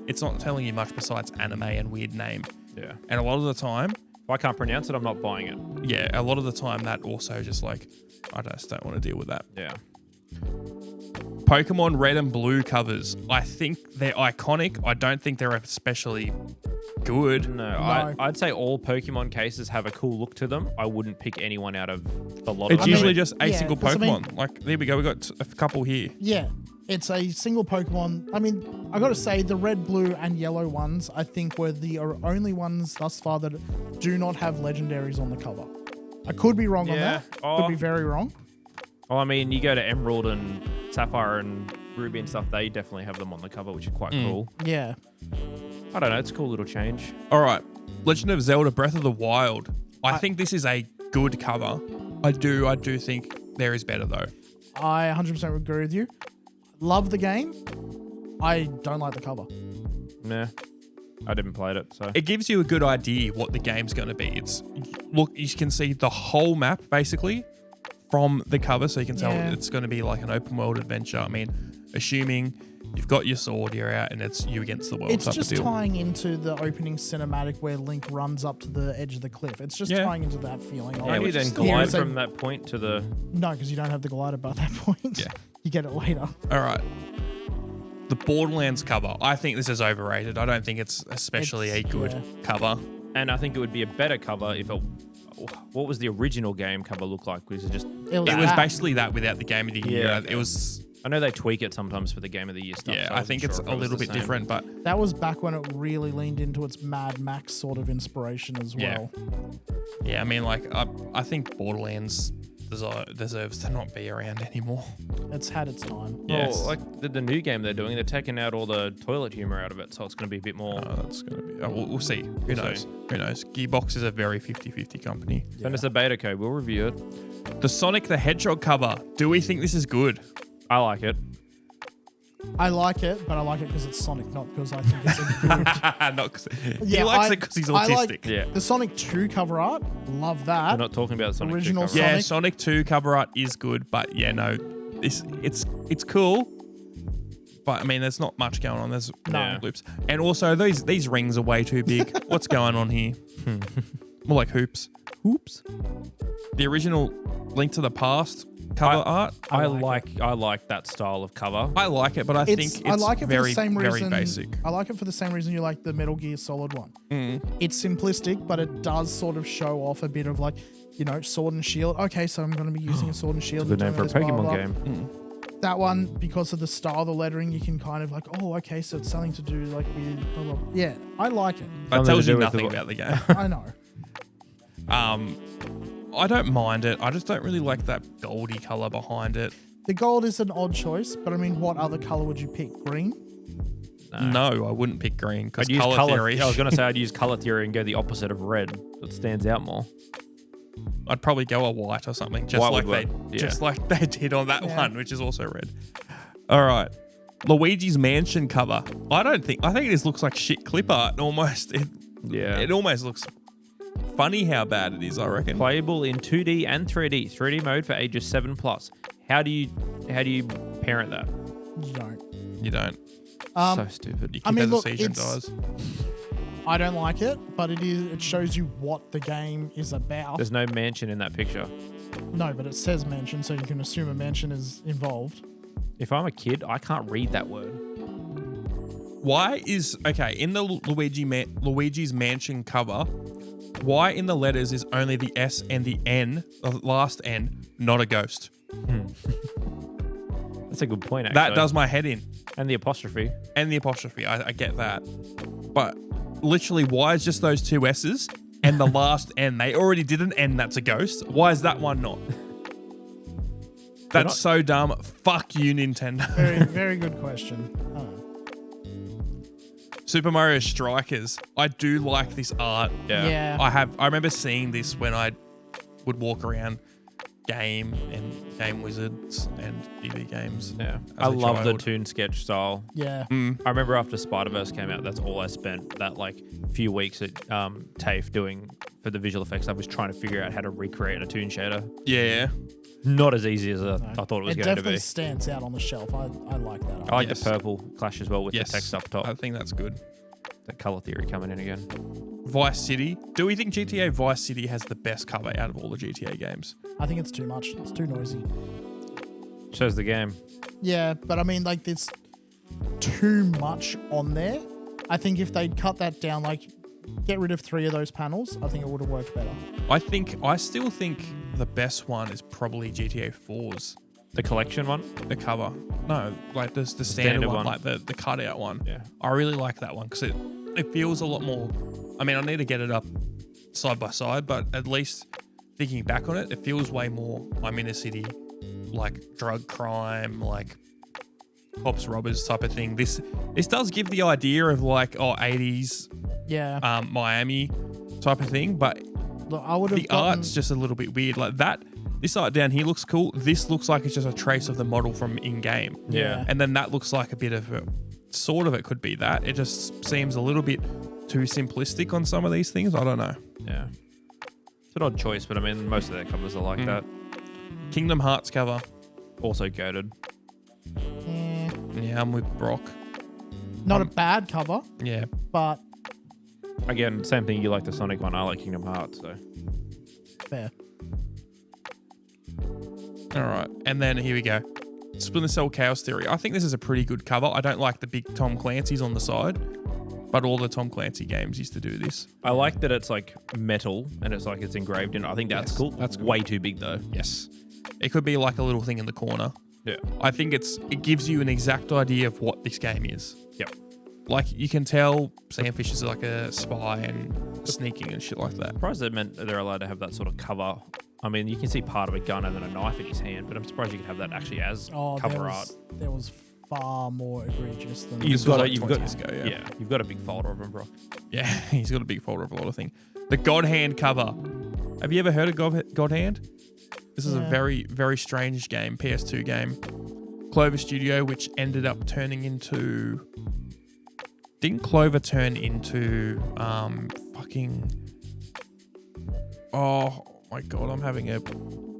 it's not telling you much besides anime and weird name. Yeah. And a lot of the time, If I can't pronounce it, I'm not buying it. yeah, a lot of the time that also just like, I just don't want to deal with that. Yeah. Pokemon Red and Blue covers. I think they're iconic. I don't think they're especially good. No, I'd say all Pokemon cases have a cool look to them. I wouldn't pick anyone out of the lot It's of them. usually just a yeah, single 'cause I mean- Pokemon. Like, there we go. We got a couple here. Yeah, it's a single Pokemon. I mean, I got to say, the red, blue, and yellow ones, I think, were the only ones thus far that do not have legendaries on the cover. I could be wrong on Yeah. that. Oh. Could be very wrong. Well, I mean, you go to Emerald and Sapphire and Ruby and stuff, they definitely have them on the cover, which is quite cool. Yeah. I don't know, it's a cool little change. All right. Legend of Zelda Breath of the Wild. I think this is a good cover. I do think there is better though. I 100% agree with you. Love the game. I don't like the cover. Nah, I didn't play it, so. It gives you a good idea what the game's going to be. Look, you can see the whole map basically from the cover, so you can tell Yeah. it's going to be like an open world adventure. I mean, assuming you've got your sword, you're out, and it's you against the world. It's type just of deal. tying into the opening cinematic where Link runs up to the edge of the cliff. It's just Yeah. tying into that feeling. How of do you which then is cool. here glide is a- from that point to the... No, because you don't have the glider by that point. Yeah. You get it later. All right. The Borderlands cover. I think this is overrated. I don't think it's especially a good cover. And I think it would be a better cover if it... What was the original game cover look like? Was it just... It was, It was that. basically that without the Game of the Year. Yeah, It was, I know they tweak it sometimes for the Game of the Year stuff. yeah, so I wasn't think it's sure if a it was little the bit same. different, but That was back when it really leaned into its Mad Max sort of inspiration as Yeah. well. yeah, I mean, like, I think Borderlands deserves to not be around anymore. It's had its time. Yes. Well, like the new game they're doing, they're taking out all the toilet humor out of it, so it's going to be a bit more... That's going to be, we'll see. Who We'll knows? see. Who knows? Gearbox is a very 50-50 company. Send us a beta code, we'll review it. The Sonic the Hedgehog cover. Do we think this is good? I like it. I like it, but I like it because it's Sonic, not because I think it's a good. Not 'cause- Yeah, he likes I- it because he's I autistic. like Yeah. the Sonic 2 cover art. Love We're that. not talking about Sonic 2 Original cover. Yeah, Sonic. Sonic 2 cover art is good, but yeah, no, it's cool. But I mean, there's not much going on. There's No. loops, and also these rings are way too big. What's going on here? More like hoops. Hoops. The original Link to the Past cover art. I like that style of cover. I like it, but I think it's I like it for very the same very reason. basic. I like it for the same reason you like the Metal Gear Solid one. It's simplistic, but it does sort of show off a bit of like, sword and shield. Okay, so I'm going to be using a sword and shield. Good name and for a doing this, blah, Pokemon blah, blah. game. That one, because of the style of the lettering, you can kind of like, oh, okay, so it's something to do like weird. Blah, blah, blah. Yeah, I like it. That Something to tells do you with nothing the- about the game. I know. I don't mind it. I just don't really like that goldy color behind it. The gold is an odd choice, but I mean, what other color would you pick? Green? No, I wouldn't pick green because I'd use color theory. I was going to say I'd use color theory and go the opposite of red. It stands out more. I'd probably go a white or something, just like they did on that one, which is also red. All right. Luigi's Mansion cover. I think this looks like shit clip art almost. It almost looks funny how bad it is, I reckon. Playable in 2D and 3D. 3D mode for ages 7+. How do you parent that? You don't. So stupid. Your kid has a seizure and dies. I don't like it, but it shows you what the game is about. There's no mansion in that picture. No, but it says mansion, so you can assume a mansion is involved. If I'm a kid, I can't read that word. Why is in the Luigi's Mansion cover? Why in the letters is only the S and the N, the last N, not a ghost? That's a good point. Actually, that does my head in. And the apostrophe. I get that, but literally, why is just those two S's and the last N? They already did an N. That's a ghost. Why is that one not? That's so dumb. Fuck you, Nintendo. Very, very good question. Super Mario Strikers. I do like this art. Yeah. I remember seeing this when I would walk around Game Wizards and EV Games. Yeah. I love the Toon Sketch style. Yeah. I remember after Spider-Verse came out, that's all I spent that few weeks at TAFE doing for the visual effects. I was trying to figure out how to recreate a Toon shader. Yeah. Not as easy as I thought it was going to be. It definitely stands out on the shelf. I like that art. I like the purple clash as well with the text up top. I think that's good. The color theory coming in again. Vice City. Do we think GTA Vice City has the best cover out of all the GTA games? I think it's too much. It's too noisy. Shows the game. Yeah, but I mean, there's too much on there. I think if they'd cut that down, get rid of 3 of those panels, I think it would have worked better. I still think the best one is probably GTA 4's. The collection one? The cover. No, the standard one, like the cutout one. Yeah. I really like that one because it feels a lot more. I mean, I need to get it up side by side, but at least thinking back on it, it feels way more I'm in a city, drug crime, cops, robbers type of thing. This does give the idea of 80s Miami type of thing, but look, I would have art's just a little bit weird. This art down here looks cool. This looks like it's just a trace of the model from in-game. Yeah. And then that looks like a bit of it could be that. It just seems a little bit too simplistic on some of these things. I don't know. Yeah. It's an odd choice, but I mean, most of their covers are like that. Kingdom Hearts cover. Also goated. Yeah, I'm with Brock. Not a bad cover. Yeah. But again, same thing. You like the Sonic one. I like Kingdom Hearts, so. Fair. All right. And then here we go. Splinter Cell Chaos Theory. I think this is a pretty good cover. I don't like the big Tom Clancy's on the side, but all the Tom Clancy games used to do this. I like that it's metal and it's engraved in it. I think that's cool. That's way too big though. Yes. It could be a little thing in the corner. Yeah. I think it gives you an exact idea of what this game is. Yep. You can tell Sam Fisher's a spy and sneaking and shit like that. I'm surprised they're allowed to have that sort of cover. I mean, you can see part of a gun and then a knife in his hand, but I'm surprised you could have that actually as cover art. There was far more egregious than you've got a big folder of them, bro. Yeah, he's got a big folder of a lot of things. The God Hand cover. Have you ever heard of God Hand? This is a very, very strange game, PS2 game. Clover Studio, which ended up turning into... Didn't Clover turn into Oh my God, I'm having a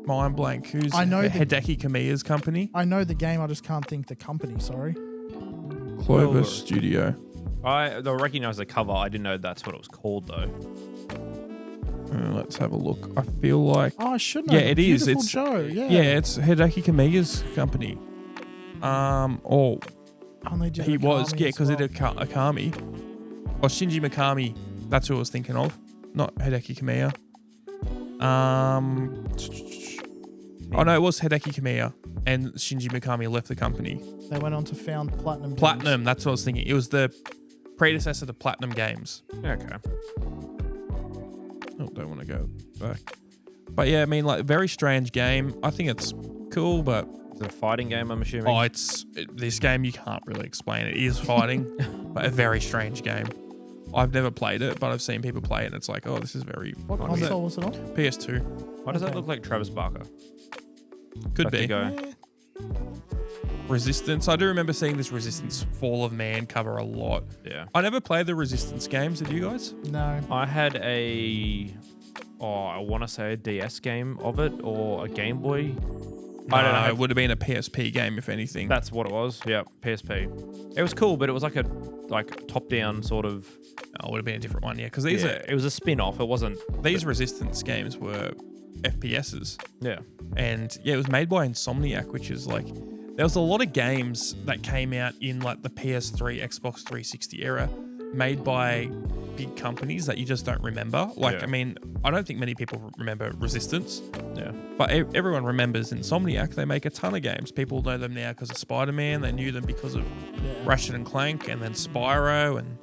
mind blank. Who's Hideki Kamiya's company? I know the game, I just can't think the company, sorry. Clover Studio. I recognize the cover. I didn't know that's what it was called though. Let's have a look. I feel like... Oh, I should know. Yeah, it is. It's show. Yeah. Yeah, it's Hideki Kamiya's company. He was, because it did Akami. Or Shinji Mikami. That's who I was thinking of. Not Hideki Kamiya. Oh no, it was Hideki Kamiya. And Shinji Mikami left the company. They went on to found Platinum Games. Platinum, that's what I was thinking. It was the predecessor to Platinum Games. Okay. Oh, don't want to go back. But yeah, I mean, very strange game. I think it's cool, but... Is it a fighting game, I'm assuming? Oh, this game, you can't really explain it. It is fighting. A very strange game. I've never played it, but I've seen people play it, and it's like, oh, this is very... What console was it on? PS2. Why does that look like Travis Barker? Could be. Go. Resistance. I do remember seeing this Resistance Fall of Man cover a lot. Yeah. I never played the Resistance games. Did you guys? No. I had I want to say a DS game of it or a Game Boy. I don't know. It would have been a PSP game, if anything. That's what it was. Yeah, PSP. It was cool, but it was like a top-down sort of... Oh, it would have been a different one, yeah. Because these it was a spin-off. It wasn't... These Resistance games were FPSs. Yeah. And yeah, it was made by Insomniac, which is like... There was a lot of games that came out in like the PS3, Xbox 360 era made by big companies that you just don't remember. Like, Yeah. I mean, I don't think many people remember Resistance. Yeah. But everyone remembers Insomniac. They make a ton of games. People know them now because of Spider-Man. They knew them because of Ratchet and Clank and then Spyro. And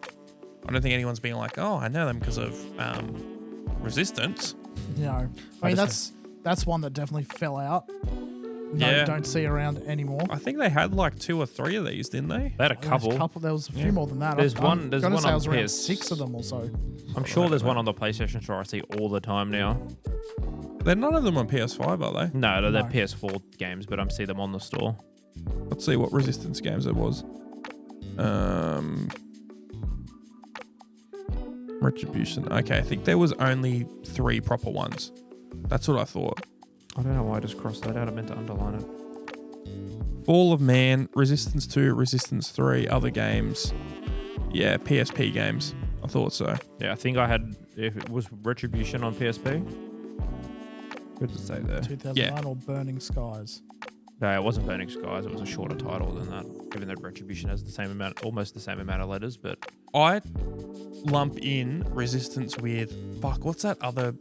I don't think anyone's being like, oh, I know them because of Resistance. No. I mean, that's one that definitely fell out. No, Yeah. don't see around anymore. I think they had like 2 or 3 of these, didn't they? They had a couple. There was a few more than that. There's one There's one on I was around PS. 6 of them or so. I'm sure there's one on the PlayStation Store I see all the time now. They're none of them on PS5, are they? No, they're No. PS4 games, but I see them on the store. Let's see what Resistance games it was. Retribution. Okay, I think there was only 3 proper ones. That's what I thought. I don't know why I just crossed that out. I meant to underline it. Fall of Man, Resistance 2, Resistance 3, other games. Yeah, PSP games. I thought so. Yeah, I think I had... If it was Retribution on PSP. Good to say there. 2009 or Burning Skies. No, it wasn't Burning Skies. It was a shorter title than that. Even though Retribution has the same amount, almost the same amount of letters, but... I lump in Resistance with... Fuck, what's that other...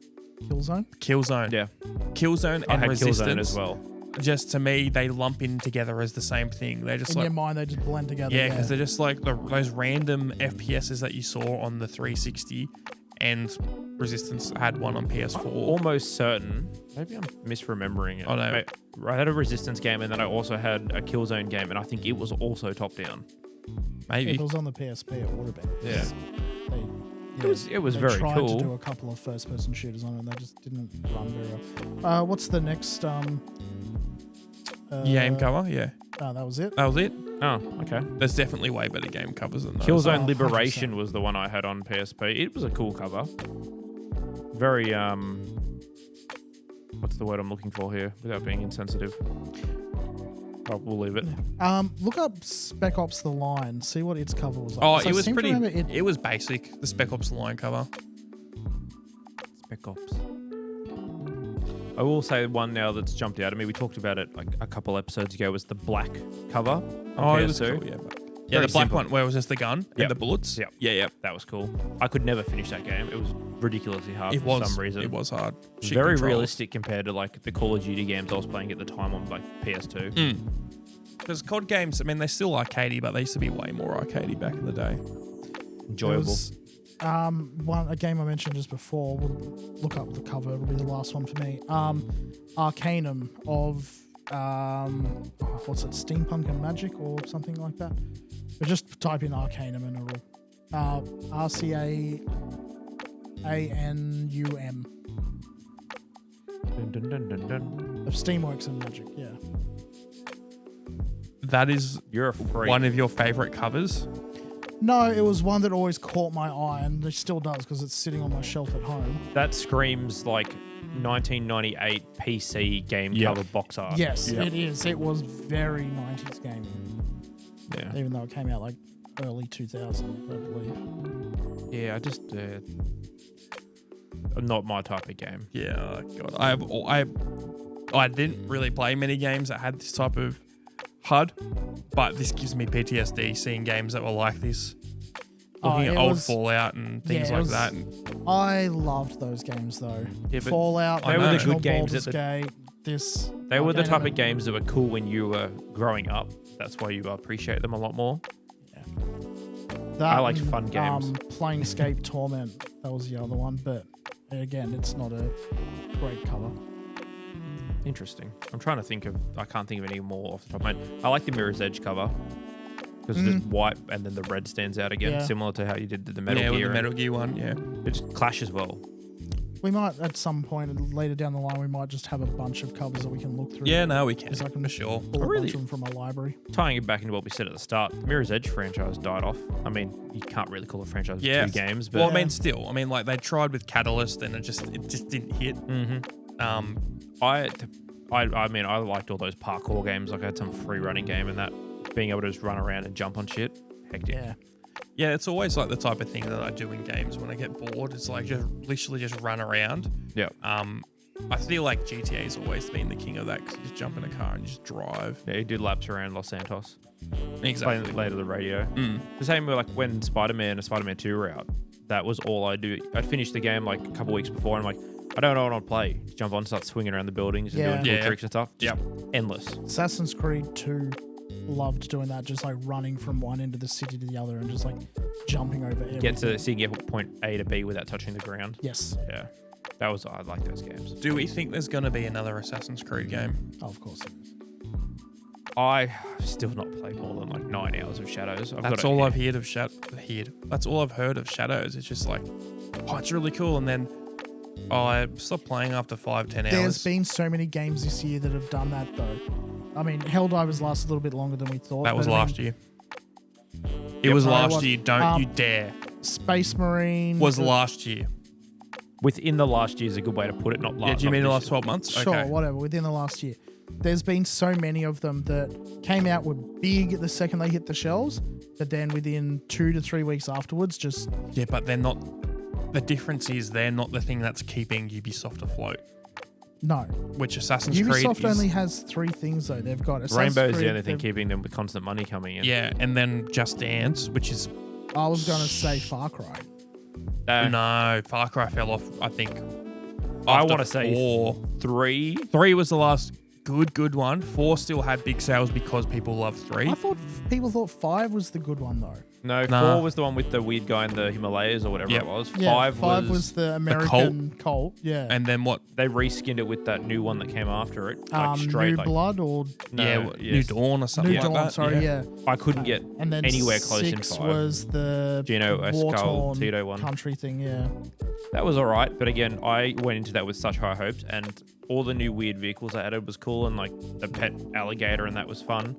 Killzone? Killzone. Yeah. Killzone I and had Resistance. Killzone as well. Just to me, they lump in together as the same thing. They're just In like... your mind, they just blend together. Yeah, because they're just like those random FPSs that you saw on the 360, and Resistance had one on PS4. Almost certain. Maybe I'm misremembering it. Oh, no. I had a Resistance game, and then I also had a Killzone game, and I think it was also top-down. Maybe. If it was on the PSP, it would have been. Yeah. They, It was they very tried cool. to do a couple of first-person shooters on it, and they just didn't run very well. What's the next? Game cover, yeah. That was it. That was it. Oh, okay. There's definitely way better game covers than those. Killzone Oh, Liberation 100%. was the one I had on PSP. It was a cool cover. Very, what's the word I'm looking for here without being insensitive? Oh, we'll leave it. Look up Spec Ops: The Line. See what its cover was like. Oh, So it I was seem to pretty... remember It was basic, the Spec Ops line cover. Spec Ops. I will say one now that's jumped out at me. We talked about it like a couple episodes ago. Was the black cover? On Oh, it was PS2. cool, yeah. But yeah, Very the black simple. one where it was just the gun Yep. and the bullets. Yep. Yeah. That was cool. I could never finish that game. It was ridiculously hard It for was. some reason. It was hard. Shit Very controls. realistic compared to like the Call of Duty games I was playing at the time on like PS2. Because COD games, I mean, they're still arcadey, but they used to be way more arcadey back in the day. Enjoyable. There was, a game I mentioned just before. We'll look up the cover. It'll be the last one for me. Arcanum of what's it? Steampunk and Magic or something like that. But just type in Arcanum and it'll RCAANUM. Dun, dun, dun, dun, dun. Of Steamworks and Magic. Yeah. That is You're a freak. one of your favorite covers. No, it was one that always caught my eye, and it still does because it's sitting on my shelf at home. That screams like 1998 PC game Yep. cover box art. Yes, Yep. it is. It was very 90s gaming, Yeah. even though it came out like early 2000, I believe. Yeah, I just not my type of game. Yeah, God. I didn't really play many games that had this type of HUD, but this gives me PTSD seeing games that were like this. Looking at old Fallout and things like that. I loved those games though. Yeah, but Fallout, they were the original good games Baldur's at the- Gate, this. They were the Arcanum type of and- games that were cool when you were growing up. That's why you appreciate them a lot more. That I liked and, fun games. Planescape Torment, that was the other one, but again, it's not a great cover. Interesting. I'm trying to think of. I can't think of any more off the top of my head. I like the Mirror's Edge cover. because it's just white and then the red stands out again, similar to how you did the Metal Gear. Yeah, the Metal Gear one, yeah. It just clashes well. We might, at some point later down the line, we might just have a bunch of covers that we can look through. Yeah, no, we can, I can for sure. pull a bunch of them from my library. Tying it back into what we said at the start, Mirror's Edge franchise died off. I mean, you can't really call it a franchise with 2 games. But well, I mean, still. I mean, like, they tried with Catalyst and it just didn't hit. I mean, I liked all those parkour games. Like, I had some free running game and that. Being able to just run around and jump on shit. Hectic. Yeah, it's always like the type of thing that I do in games when I get bored. It's like just literally just run around. Yeah. I feel like GTA's always been the king of that because you just jump in a car and you just drive. Yeah, you did laps around Los Santos. Exactly. Playing later the radio. The same with like when Spider-Man and Spider-Man 2 were out. That was all I do. I'd finish the game like a couple weeks before and I'm like, I don't know what I'll play. Just jump on, start swinging around the buildings and doing cool tricks and stuff. Just endless. Assassin's Creed 2 loved doing that, just like running from one end of the city to the other and just like jumping over everything. So you can get point A to B without touching the ground. Yes. Yeah. I like those games. Do we think there's going to be another Assassin's Creed game? Oh, of course it is. I still not played more than like 9 hours of Shadows. That's all I've heard of That's all I've heard of Shadows. It's just like, oh, it's really cool. And then I stopped playing after 5-10 hours. There's been so many games this year that have done that though. I mean, Helldivers lasted a little bit longer than we thought. That was last year. It was last year. Don't you dare. Space Marine was last year. Within the last year is a good way to put it. Not last. Yeah, do you mean the last 12 months? Sure, okay. Whatever. Within the last year. There's been so many of them that came out were big the second they hit the shelves, but then within 2 to 3 weeks afterwards, just... Yeah, but they're not... The difference is they're not the thing that's keeping Ubisoft afloat. No. Which Assassin's Creed Ubisoft only has 3 things, though. They've got Assassin's Rainbow's Creed, the only thing keeping them with constant money coming in. Yeah, and then Just Dance, which is... I was going to say Far Cry. No, Far Cry fell off, I think. I want to say 3. 3 was the last good one. 4 still had big sales because people loved 3. I thought people thought 5 was the good one, though. No, 4 was the one with the weird guy in the Himalayas or whatever it was. Yeah, 5 was the American cult. Yeah. And then what? They reskinned it with that new one that came after it. New Blood or... New Dawn or something New like Dawn, that. sorry, yeah. I couldn't get and then anywhere close in 5. 6 was the Gino Escal Tito one. Country thing, yeah. That was all right, but again, I went into that with such high hopes, and all the new weird vehicles they added was cool, and like the pet alligator and that was fun.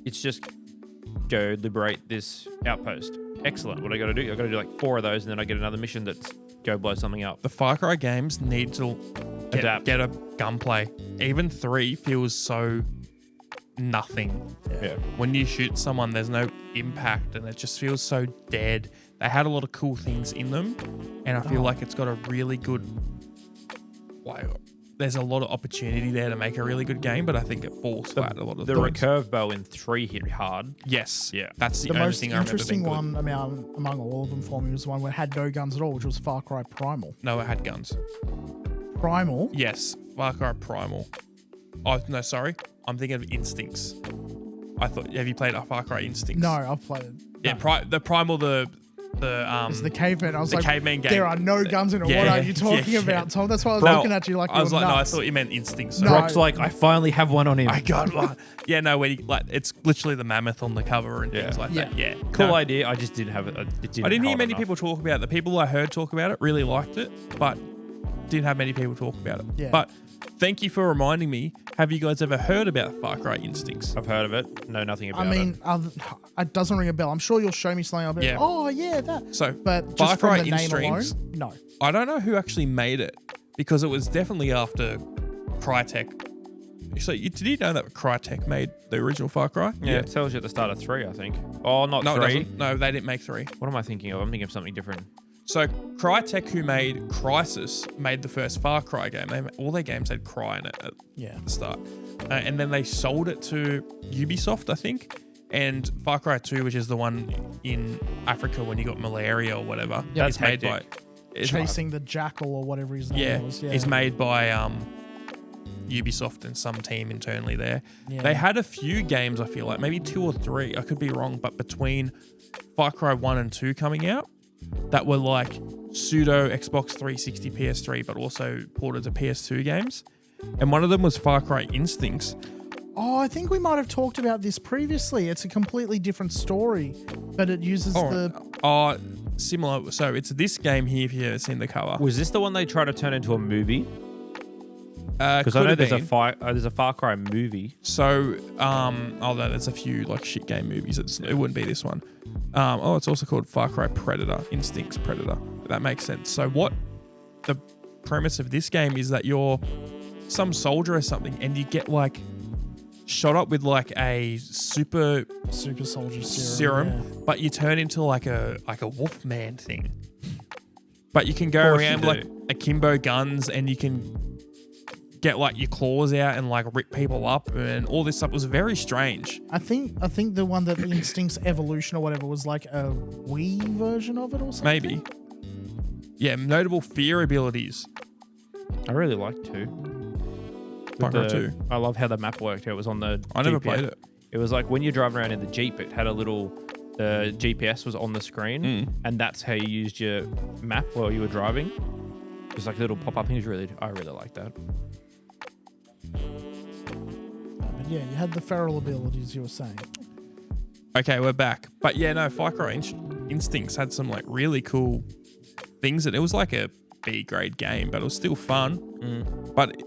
It's just go liberate this outpost. Excellent. What I got to do? I got to do like 4 of those, and then I get another mission that's go blow something up. The Far Cry games need to adapt. Get a gunplay. Even 3 feels so nothing. Yeah. When you shoot someone, there's no impact, and it just feels so dead. They had a lot of cool things in them, and I feel like it's got a really good... There's a lot of opportunity there to make a really good game, but I think it falls flat a lot of the times. The recurve bow in 3 hit hard. Yes. Yeah. That's the only thing I remember being good. The most interesting one among all of them for me was the one where it had no guns at all, which was Far Cry Primal. No, it had guns. Primal? Yes, Far Cry Primal. Oh, no, sorry. I'm thinking of Instincts. Have you played Far Cry Instincts? No, I've played it. Yeah, the Primal, it's the caveman. I was like, caveman game. There are no guns in it. What are you talking about, Tom? That's why I was looking at you like I was like, nuts. no, I thought you meant Instincts. No. Brock's like, I finally have one on him. I got one. Yeah, no, when it's literally the mammoth on the cover and things like that. Yeah, cool idea. I just didn't have it. I didn't hear many people talk about it. The people I heard talk about it really liked it, but didn't have many people talk about it. Yeah. But thank you for reminding me. Have you guys ever heard about Far Cry Instincts? I've heard of it. Know nothing about it. I mean, it doesn't ring a bell. I'm sure you'll show me something. I'll be like, oh, yeah, that. So, but Far just Cry from the name Instincts, alone, no. I don't know who actually made it because it was definitely after Crytek. So did you know that Crytek made the original Far Cry? Yeah, it tells you at the start of 3, I think. Oh, not 3. It doesn't. No, they didn't make 3. What am I thinking of? I'm thinking of something different. So Crytek, who made Crysis, made the first Far Cry game. All their games had Cry in it at the start. And then they sold it to Ubisoft, I think. And Far Cry 2, which is the one in Africa when you got malaria or whatever, that's made by... Chasing the jackal or whatever his name was. Yeah, it's made by Ubisoft and some team internally there. Yeah. They had a few games, I feel like, maybe 2 or 3. I could be wrong, but between Far Cry 1 and 2 coming out, that were like pseudo Xbox 360 PS3, but also ported to PS2 games. And one of them was Far Cry Instincts. Oh, I think we might have talked about this previously. It's a completely different story, but it uses similar. So it's this game here, if you've seen the cover. Was this the one they try to turn into a movie? Because I know there's a Far Cry movie. So, there's a few like shit game movies. It wouldn't be this one. It's also called Far Cry Predator, Instincts Predator. That makes sense. So what the premise of this game is that you're some soldier or something, and you get like shot up with like a super soldier serum, yeah. but you turn into like a wolf man thing. But you can go around like akimbo guns, and you can get like your claws out and like rip people up, and all this stuff was very strange. I think the one that Instincts Evolution or whatever was like a Wii version of it or something. Maybe. Yeah, notable fear abilities. I really liked 2. Far Cry 2. I love how the map worked. It was on the I never played it. It was like when you're driving around in the Jeep, it had the GPS was on the screen, and that's how you used your map while you were driving. Just like little pop-up things. I really like that. But yeah, you had the feral abilities you were saying. Okay, we're back. But yeah, no, Far Cry Instincts had some like really cool things, and it was like a B grade game, but it was still fun. But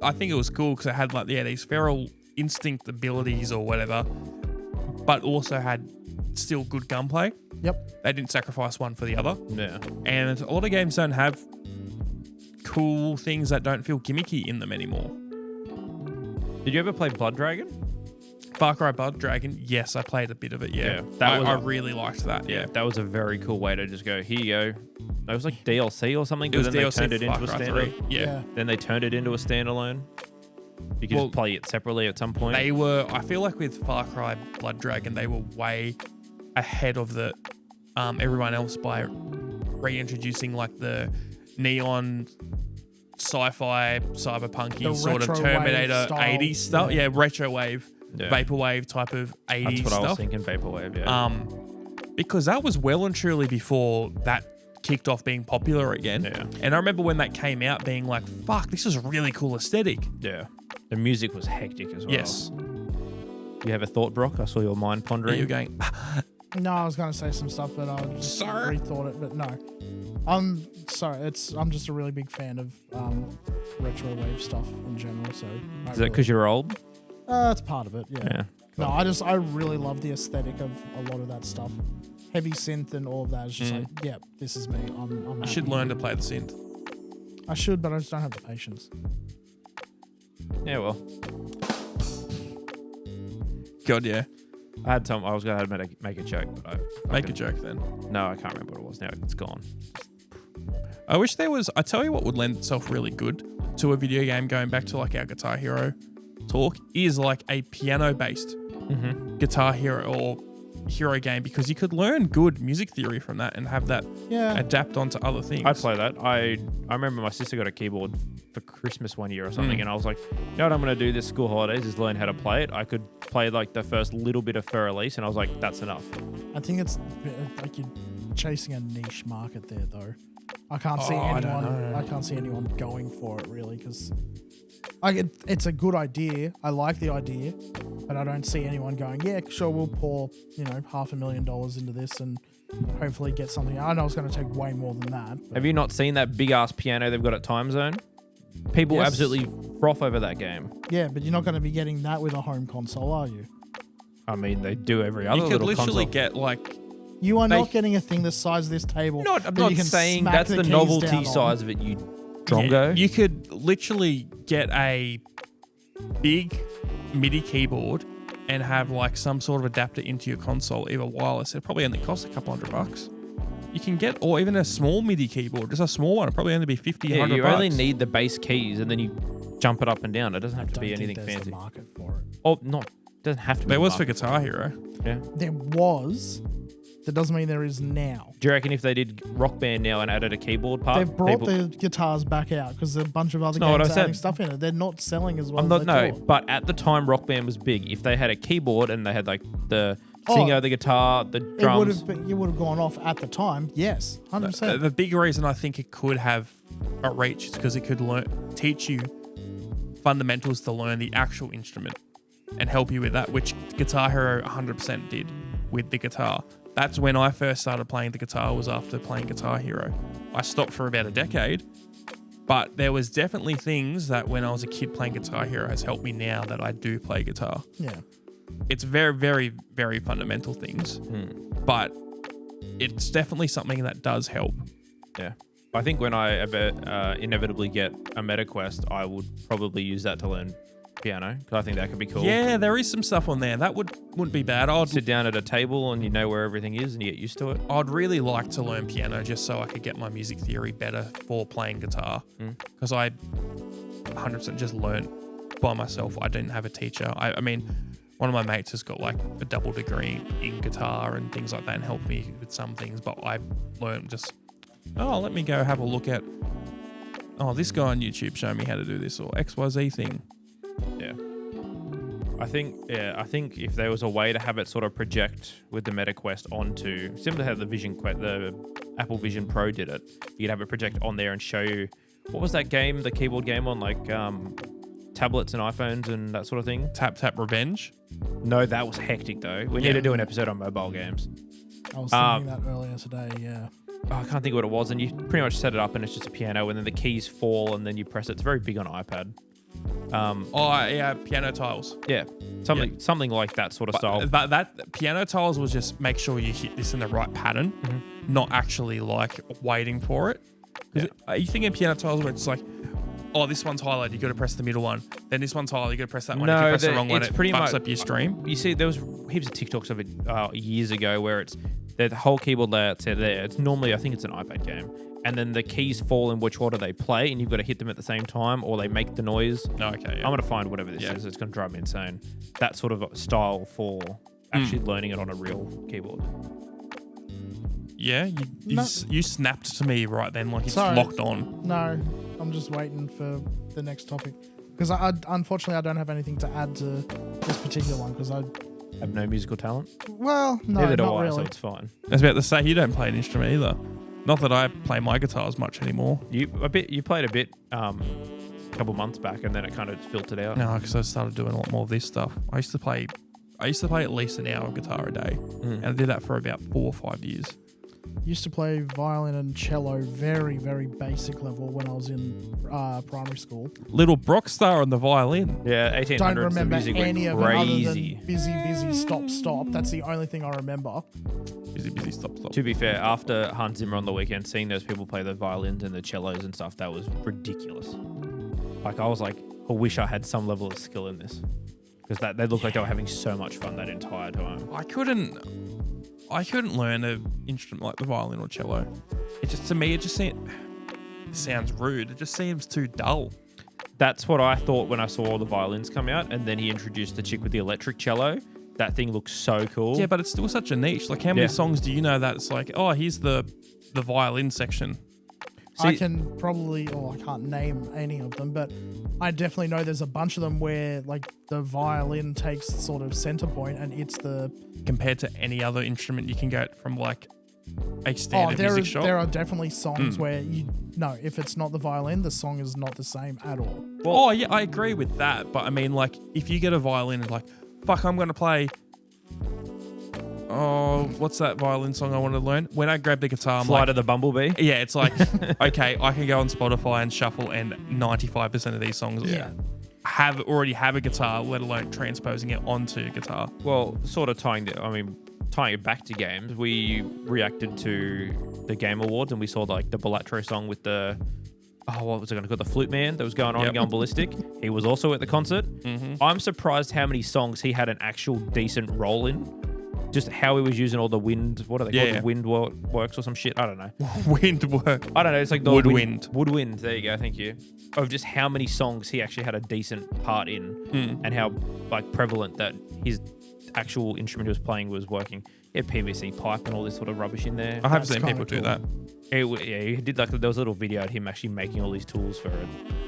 I think it was cool because it had like these feral instinct abilities or whatever, but also had still good gunplay. Yep. They didn't sacrifice one for the other. Yeah. And a lot of games don't have cool things that don't feel gimmicky in them anymore. Did you ever play Blood Dragon? Far Cry Blood Dragon, yes, I played a bit of it, yeah. I really liked that, yeah. That was a very cool way to just go, here you go. It was like DLC or something, It was but then DLC they turned it for into a Far Cry standalone. 3, yeah. Then they turned it into a standalone. You could just play it separately at some point. They were, I feel like with Far Cry Blood Dragon, they were way ahead of everyone else by reintroducing like the neon sci-fi cyberpunky sort of Terminator 80s stuff. Yeah, retro wave, vaporwave type of 80s stuff. That's what I was thinking, vaporwave, yeah. Because that was well and truly before that kicked off being popular again. Yeah. And I remember when that came out being like, fuck, this is a really cool aesthetic. Yeah. The music was hectic as well. Yes. You have a thought, Brock? I saw your mind pondering. You're going... No, I was going to say some stuff, but I just rethought it. But no, I'm sorry. I'm just a really big fan of retro wave stuff in general. So is that because you're old? That's part of it. Yeah. Cool. No, I really love the aesthetic of a lot of that stuff. Heavy synth and all of that is just like, yeah, this is me. I'm I should learn to play the synth. I should, but I just don't have the patience. Yeah, well. God, yeah. I was going to make a joke, but Make a joke then. No, I can't remember what it was now. It's gone. I wish there was... I tell you what would lend itself really good to a video game, going back to like our Guitar Hero talk, is like a piano-based Guitar Hero or hero game, because you could learn good music theory from that and have that adapt onto other things. I'd play that. I remember my sister got a keyboard for Christmas one year or something, and I was like, you know what I'm going to do this school holidays is learn how to play it. I could play like the first little bit of Fur Elise, and I was like, that's enough. I think it's like you're chasing a niche market there, though. I can't see anyone. I can't see anyone going for it really, because it's a good idea. I like the idea, but I don't see anyone going, yeah, sure, we'll pour $500,000 into this and hopefully get something. I know it's going to take way more than that. Have you not seen that big ass piano they've got at Time Zone? People absolutely froth over that game. Yeah, but you're not going to be getting that with a home console, are you? I mean, they do every other little console. You could literally get like... You are not getting a thing the size of this table. I'm not saying that's the novelty size of it, you drongo. Yeah, you could literally get a big MIDI keyboard and have like some sort of adapter into your console, either wireless. It probably only costs a couple $100. You can get, or even a small MIDI keyboard, just a small one. It'll probably only be $50, $100. You only need the bass keys, and then you jump it up and down. It doesn't have to be anything fancy. There's a market for it. Oh, no, it doesn't have to be. There was for Guitar Hero. Yeah, there was. That doesn't mean there is now. Do you reckon if they did Rock Band now and added a keyboard part? They've brought the guitars back out because a bunch of other games are adding stuff in it. They're not selling as well as they thought. But at the time Rock Band was big, if they had a keyboard and they had like the singer, the guitar, the drums... You would have gone off at the time, yes, 100%. The big reason I think it could have a reach is because it could teach you fundamentals to learn the actual instrument. and help you with that, which Guitar Hero 100% did with the guitar. That's when I first started playing the guitar, was after playing Guitar Hero. I stopped for about a decade, but there was definitely things that when I was a kid playing Guitar Hero has helped me now that I do play guitar. Yeah. It's very, very, very fundamental things, but it's definitely something that does help. Yeah. I think when I inevitably get a MetaQuest, I would probably use that to learn piano, because I think that could be cool. Yeah, there is some stuff on there. That wouldn't be bad. I'd sit down at a table and you know where everything is and you get used to it. I'd really like to learn piano just so I could get my music theory better for playing guitar, because I 100% just learned by myself. I didn't have a teacher. I mean, one of my mates has got like a double degree in guitar and things like that and helped me with some things, but I learned just, let me go have a look at, this guy on YouTube showed me how to do this, or XYZ thing. Yeah. I think if there was a way to have it sort of project with the MetaQuest onto, similar to how the Apple Vision Pro did it, you'd have it project on there and show you, what was that game, the keyboard game on like tablets and iPhones and that sort of thing? Tap Tap Revenge? No, that was hectic though. We need to do an episode on mobile games. I was thinking that earlier today, yeah. I can't think of what it was, and you pretty much set it up and it's just a piano and then the keys fall and then you press it. It's very big on iPad. Piano tiles. Yeah, something like that sort of style. But that piano tiles was just make sure you hit this in the right pattern, not actually like waiting for it. Are you thinking piano tiles where it's like, this one's highlighted, you got to press the middle one. Then this one's highlighted, you got to press that one. If you press the wrong one, it fucks up your stream. You see, there was heaps of TikToks of it years ago where it's the whole keyboard layout's there. It's normally, I think it's an iPad game. And then the keys fall in which order they play, and you've got to hit them at the same time, or they make the noise. Okay, yeah. I'm going to find whatever this is. It's going to drive me insane. That sort of style for actually learning it on a real keyboard. Yeah, you snapped to me right then, like it's locked on. No, I'm just waiting for the next topic. Because unfortunately, I don't have anything to add to this particular one, because I have no musical talent. Well, no, neither do not I, really. so it's fine. I was about to say, you don't play an instrument either. Not that I play my guitar as much anymore. You played a bit a couple months back, and then it kind of filtered out. No, because I started doing a lot more of this stuff. I used to play at least an hour of guitar a day, and I did that for about 4 or 5 years. Used to play violin and cello very, very basic level when I was in primary school. Little Brockstar on the violin. Yeah, 1800s. Don't remember the music any went of it other crazy. than busy, stop. That's the only thing I remember. Busy, stop. To be fair, after Hans Zimmer on the weekend, seeing those people play the violins and the cellos and stuff, that was ridiculous. Like, I was like, I wish I had some level of skill in this. Because they looked like they were having so much fun that entire time. I couldn't learn an instrument like the violin or cello. It just sounds rude. It just seems too dull. That's what I thought when I saw all the violins come out, and then he introduced the chick with the electric cello. That thing looks so cool. Yeah, but it's still such a niche. Like, how many songs do you know that's like, here's the violin section? See, I can probably, I can't name any of them, but I definitely know there's a bunch of them where like the violin takes sort of center point, and it's the... Compared to any other instrument you can get from like a standard music shop. There are definitely songs where if it's not the violin, the song is not the same at all. Well, yeah, I agree with that. But I mean, like, if you get a violin and like, fuck, I'm going to play... what's that violin song I want to learn? When I grab the guitar, I'm Flight of the Bumblebee? Yeah, it's like, okay, I can go on Spotify and shuffle, and 95% of these songs already have a guitar, let alone transposing it onto guitar. Well, sort of tying it back to games, we reacted to the Game Awards and we saw like the Balatro song with the... what was it going to call the flute man that was going on and going ballistic? He was also at the concert. I'm surprised how many songs he had an actual decent role in. Just how he was using all the wind, what are they called? The wind works or some shit? I don't know. Wind work. I don't know. It's like the woodwind. Woodwind. There you go. Thank you. Of just how many songs he actually had a decent part in, and how like prevalent that his actual instrument he was playing was working. He had PVC pipe and all this sort of rubbish in there. I have seen people do that. He did like there was a little video of him actually making all these tools for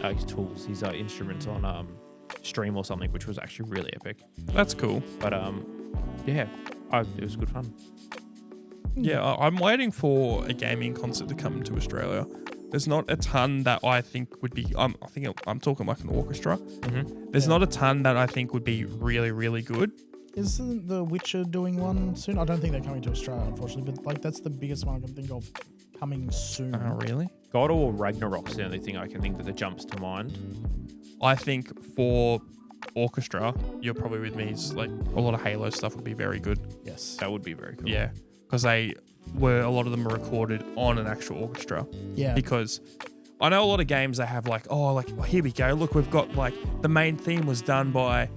his instruments on stream or something, which was actually really epic. That's cool. But it was good fun. Yeah, I'm waiting for a gaming concert to come to Australia. There's not a ton that I think would be. I'm talking like an orchestra. Mm-hmm. There's not a ton that I think would be really, really good. Isn't The Witcher doing one soon? I don't think they're coming to Australia, unfortunately, but like that's the biggest one I can think of coming soon. Oh, really? God of War Ragnarok's the only thing I can think that jumps to mind. I think for orchestra, you're probably with me, is like a lot of Halo stuff would be very good. Yes. That would be very cool. Yeah, because a lot of them are recorded on an actual orchestra. Yeah. Because I know a lot of games they have like, here we go. Look, we've got like the main theme was done by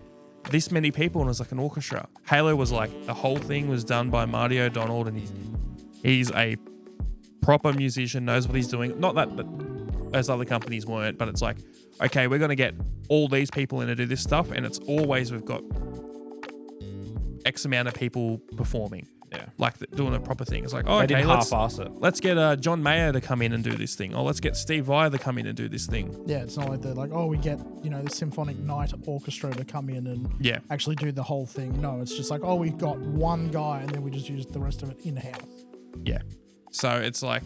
this many people and it was like an orchestra. Halo was like the whole thing was done by Marty O'Donnell and he's a proper musician, knows what he's doing. Not that those other companies weren't, but it's like, okay, we're going to get all these people in to do this stuff, and it's always we've got X amount of people performing. Yeah. Like doing a proper thing. It's like, oh, They okay, didn't half-ass it. let's get John Mayer to come in and do this thing. Or let's get Steve Vai to come in and do this thing. Yeah, it's not like they're like, oh, we get, the Symphonic Night Orchestra to come in and actually do the whole thing. No, it's just like, oh, we got one guy and then we just use the rest of it in-house. Yeah. So it's like,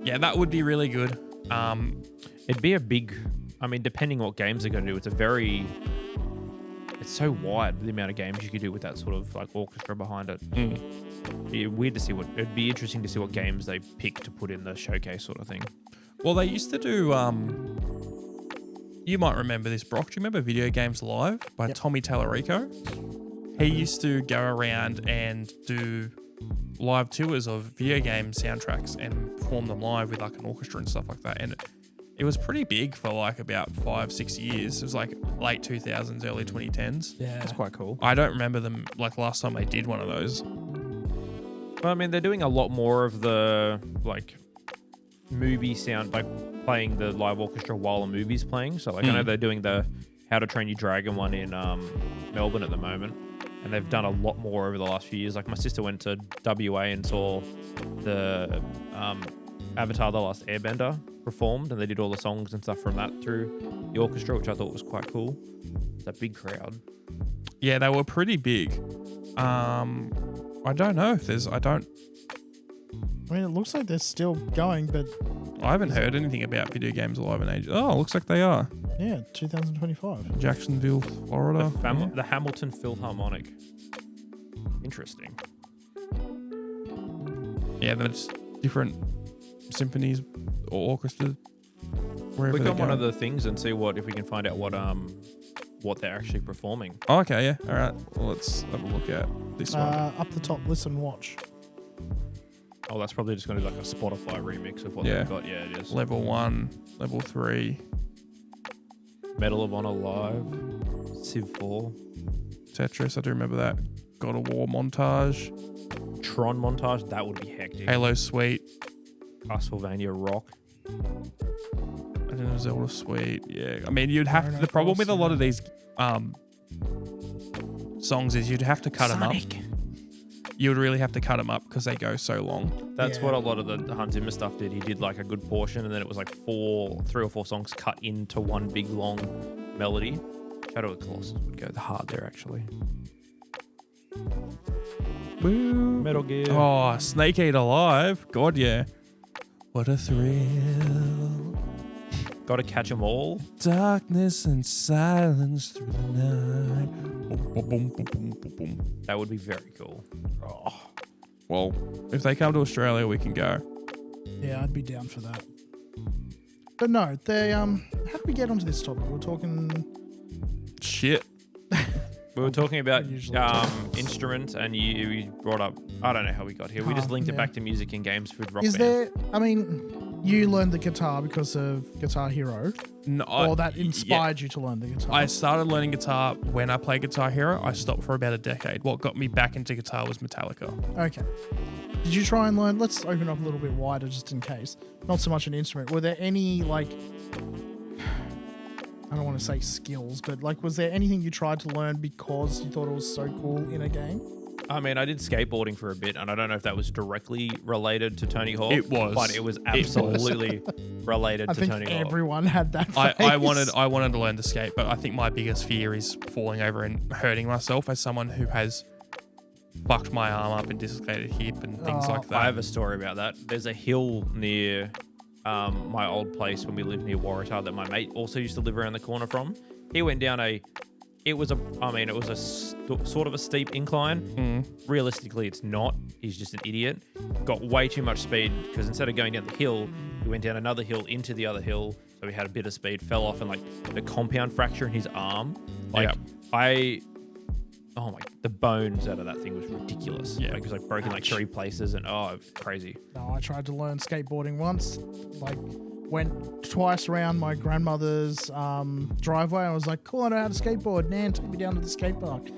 yeah, that would be really good. It'd be a big, depending what games they're going to do, it's so wide, the amount of games you could do with that sort of like orchestra behind it. It'd be interesting to see what games they pick to put in the showcase sort of thing. Well, they used to do, you might remember this, Brock. Do you remember Video Games Live by Tommy Tallarico? He used to go around and do live tours of video game soundtracks and perform them live with like an orchestra and stuff like that. And it was pretty big for like about 5-6 years. It was like late 2000s, early 2010s. Yeah. That's quite cool. I don't remember them like last time they did one of those. Well, they're doing a lot more of the like movie sound, like playing the live orchestra while a movie's playing. So like I know they're doing the How to Train Your Dragon one in Melbourne at the moment. And they've done a lot more over the last few years. Like my sister went to WA and saw the Avatar: The Last Airbender performed, and they did all the songs and stuff from that through the orchestra, which I thought was quite cool. It's a big crowd. Yeah, they were pretty big. I don't know if there's. It looks like they're still going, but I haven't heard anything about Video Games Live in ages. Oh, looks like they are. Yeah, 2025. Jacksonville, Florida. The Hamilton Philharmonic. Interesting. Yeah, that's different symphonies or orchestras. Wherever Click they on one go. of the things and see if we can find out what they're actually performing. Oh, okay, yeah. All right. Well, let's have a look at this one. Up the top, listen, watch. Oh, that's probably just going to be like a Spotify remix of what they've got. Yeah, it is. Level 1, Level 3. Medal of Honor Live, Civ 4. Tetris, I do remember that. God of War montage. Tron montage, that would be hectic. Halo Suite. Castlevania Rock. I don't know, Zelda Suite. Yeah. You'd have to, the problem with a lot of these songs is you'd have to cut them up. You would really have to cut them up because they go so long. That's what a lot of the Hans Zimmer stuff did. He did like a good portion, and then it was like 3 or 4 songs cut into one big long melody. Shadow of the Colossus would go hard there, actually. Woo. Metal Gear. Oh, Snake Eater Live. God, yeah. What a thrill. Gotta catch 'em all. Darkness and silence through the night. Boom, boom, boom, boom, boom, boom, boom. That would be very cool. Oh. Well, if they come to Australia, we can go. Yeah, I'd be down for that. But no, they how did we get onto this topic? We're talking Shit. We were talking about Usually instruments, and you brought up, I don't know how we got here. We just linked it back to music and games with Rock Is Band. you learned the guitar because of Guitar Hero? No, Or that inspired you to learn the guitar? I started learning guitar when I played Guitar Hero. I stopped for about a decade. What got me back into guitar was Metallica. Okay. Did you try and learn? Let's open up a little bit wider just in case. Not so much an instrument. Were there any, like, I don't want to say skills, but like, was there anything you tried to learn because you thought it was so cool in a game? I did skateboarding for a bit, and I don't know if that was directly related to Tony Hawk. It was. But it was absolutely related to Tony Hawk. Everyone had that phase. I wanted to learn to skate, but I think my biggest fear is falling over and hurting myself as someone who has fucked my arm up and dislocated hip and things like that. I have a story about that. There's a hill near my old place when we lived near Waratah that my mate also used to live around the corner from. He went down sort of a steep incline. Realistically, it's not. He's just an idiot. Got way too much speed because instead of going down the hill, he went down another hill into the other hill. So he had a bit of speed, fell off, and like the compound fracture in his arm. The bones out of that thing was ridiculous. Yeah, like, it was like broken like 3 places, and crazy. No, I tried to learn skateboarding once. Like, went twice around my grandmother's driveway. I was like, cool, I know how to skateboard. Nan, take me down to the skate park.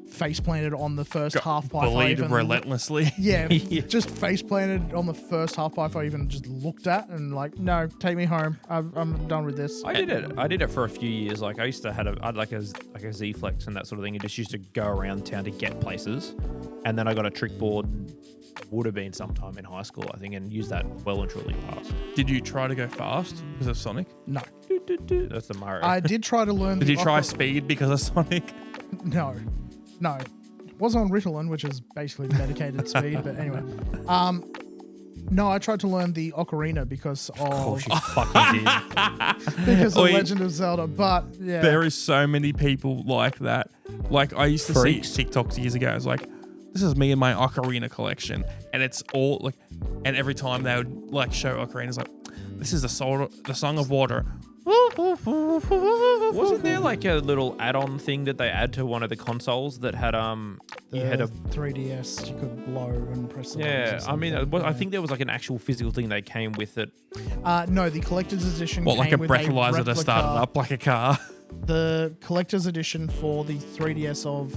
Face planted on the first half pipe. Bullied relentlessly. Yeah, just face planted on the first half pipe I even just looked at, and like, no, take me home. I'm done with this. I did it for a few years. Like, I used to I had like a Z Flex and that sort of thing. And just used to go around town to get places, and then I got a trick board. Would have been sometime in high school, I think, and used that well and truly past. Did you try to go fast because of Sonic? No. That's the Mario. I did try to learn. Did you try speed because of Sonic? No. It was on Ritalin, which is basically medicated speed, but anyway. No, I tried to learn the ocarina because of course you fucking did. Because of Legend of Zelda, but yeah. There is so many people like that. Like, I used to see TikToks years ago. I was like, this is me and my ocarina collection, and it's all like, and every time they would like show ocarinas, like, this is the Song of Water. Wasn't there like a little add-on thing that they add to one of the consoles that had you had a 3DS you could blow and press the buttons? I mean, I think there was like an actual physical thing that came with it. No, the collector's edition. What, like a breathalyzer that started up like a car? The collector's edition for the 3DS of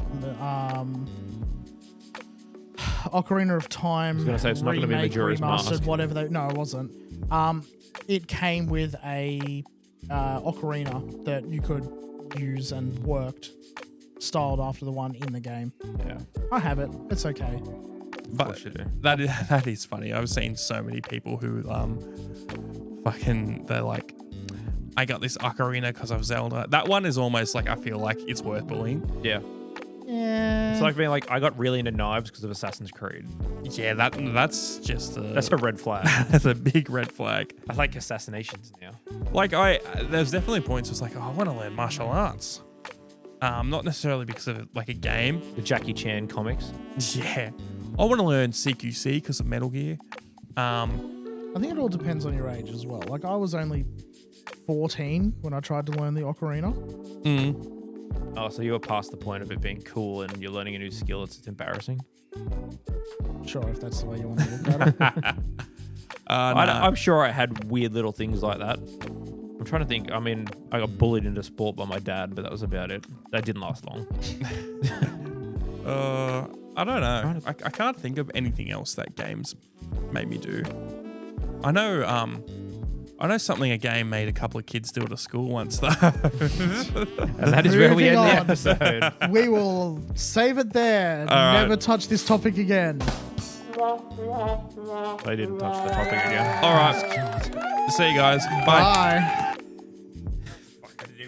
Ocarina of Time. I was going to say it's not going to be Majora's Mask. Whatever they. No, it wasn't. It came with a ocarina that you could use and worked, styled after the one in the game. Yeah, I have it. It's okay. But that is funny. I've seen so many people who they're like, I got this ocarina because of Zelda. That one is almost like, I feel like it's worth bullying. Yeah. Yeah. It's like being like, I got really into knives because of Assassin's Creed. Yeah, that's just that's a red flag. That's a big red flag. I like assassinations now. Like, there's definitely points where it's like, I want to learn martial arts. Not necessarily because of like a game. The Jackie Chan comics. Yeah. I want to learn CQC because of Metal Gear. I think it all depends on your age as well. Like, I was only 14 when I tried to learn the ocarina. Oh, so you were past the point of it being cool and you're learning a new skill. It's embarrassing. Sure, if that's the way you want to look at it. I'm sure I had weird little things like that. I'm trying to think. I mean, I got bullied into sport by my dad, but that was about it. That didn't last long. I don't know. I can't think of anything else that games made me do. I know something a game made a couple of kids do at school once, though. And that is where we end the episode. We will save it there. Never touch this topic again. They didn't touch the topic again. All right. See you guys. Bye. Bye.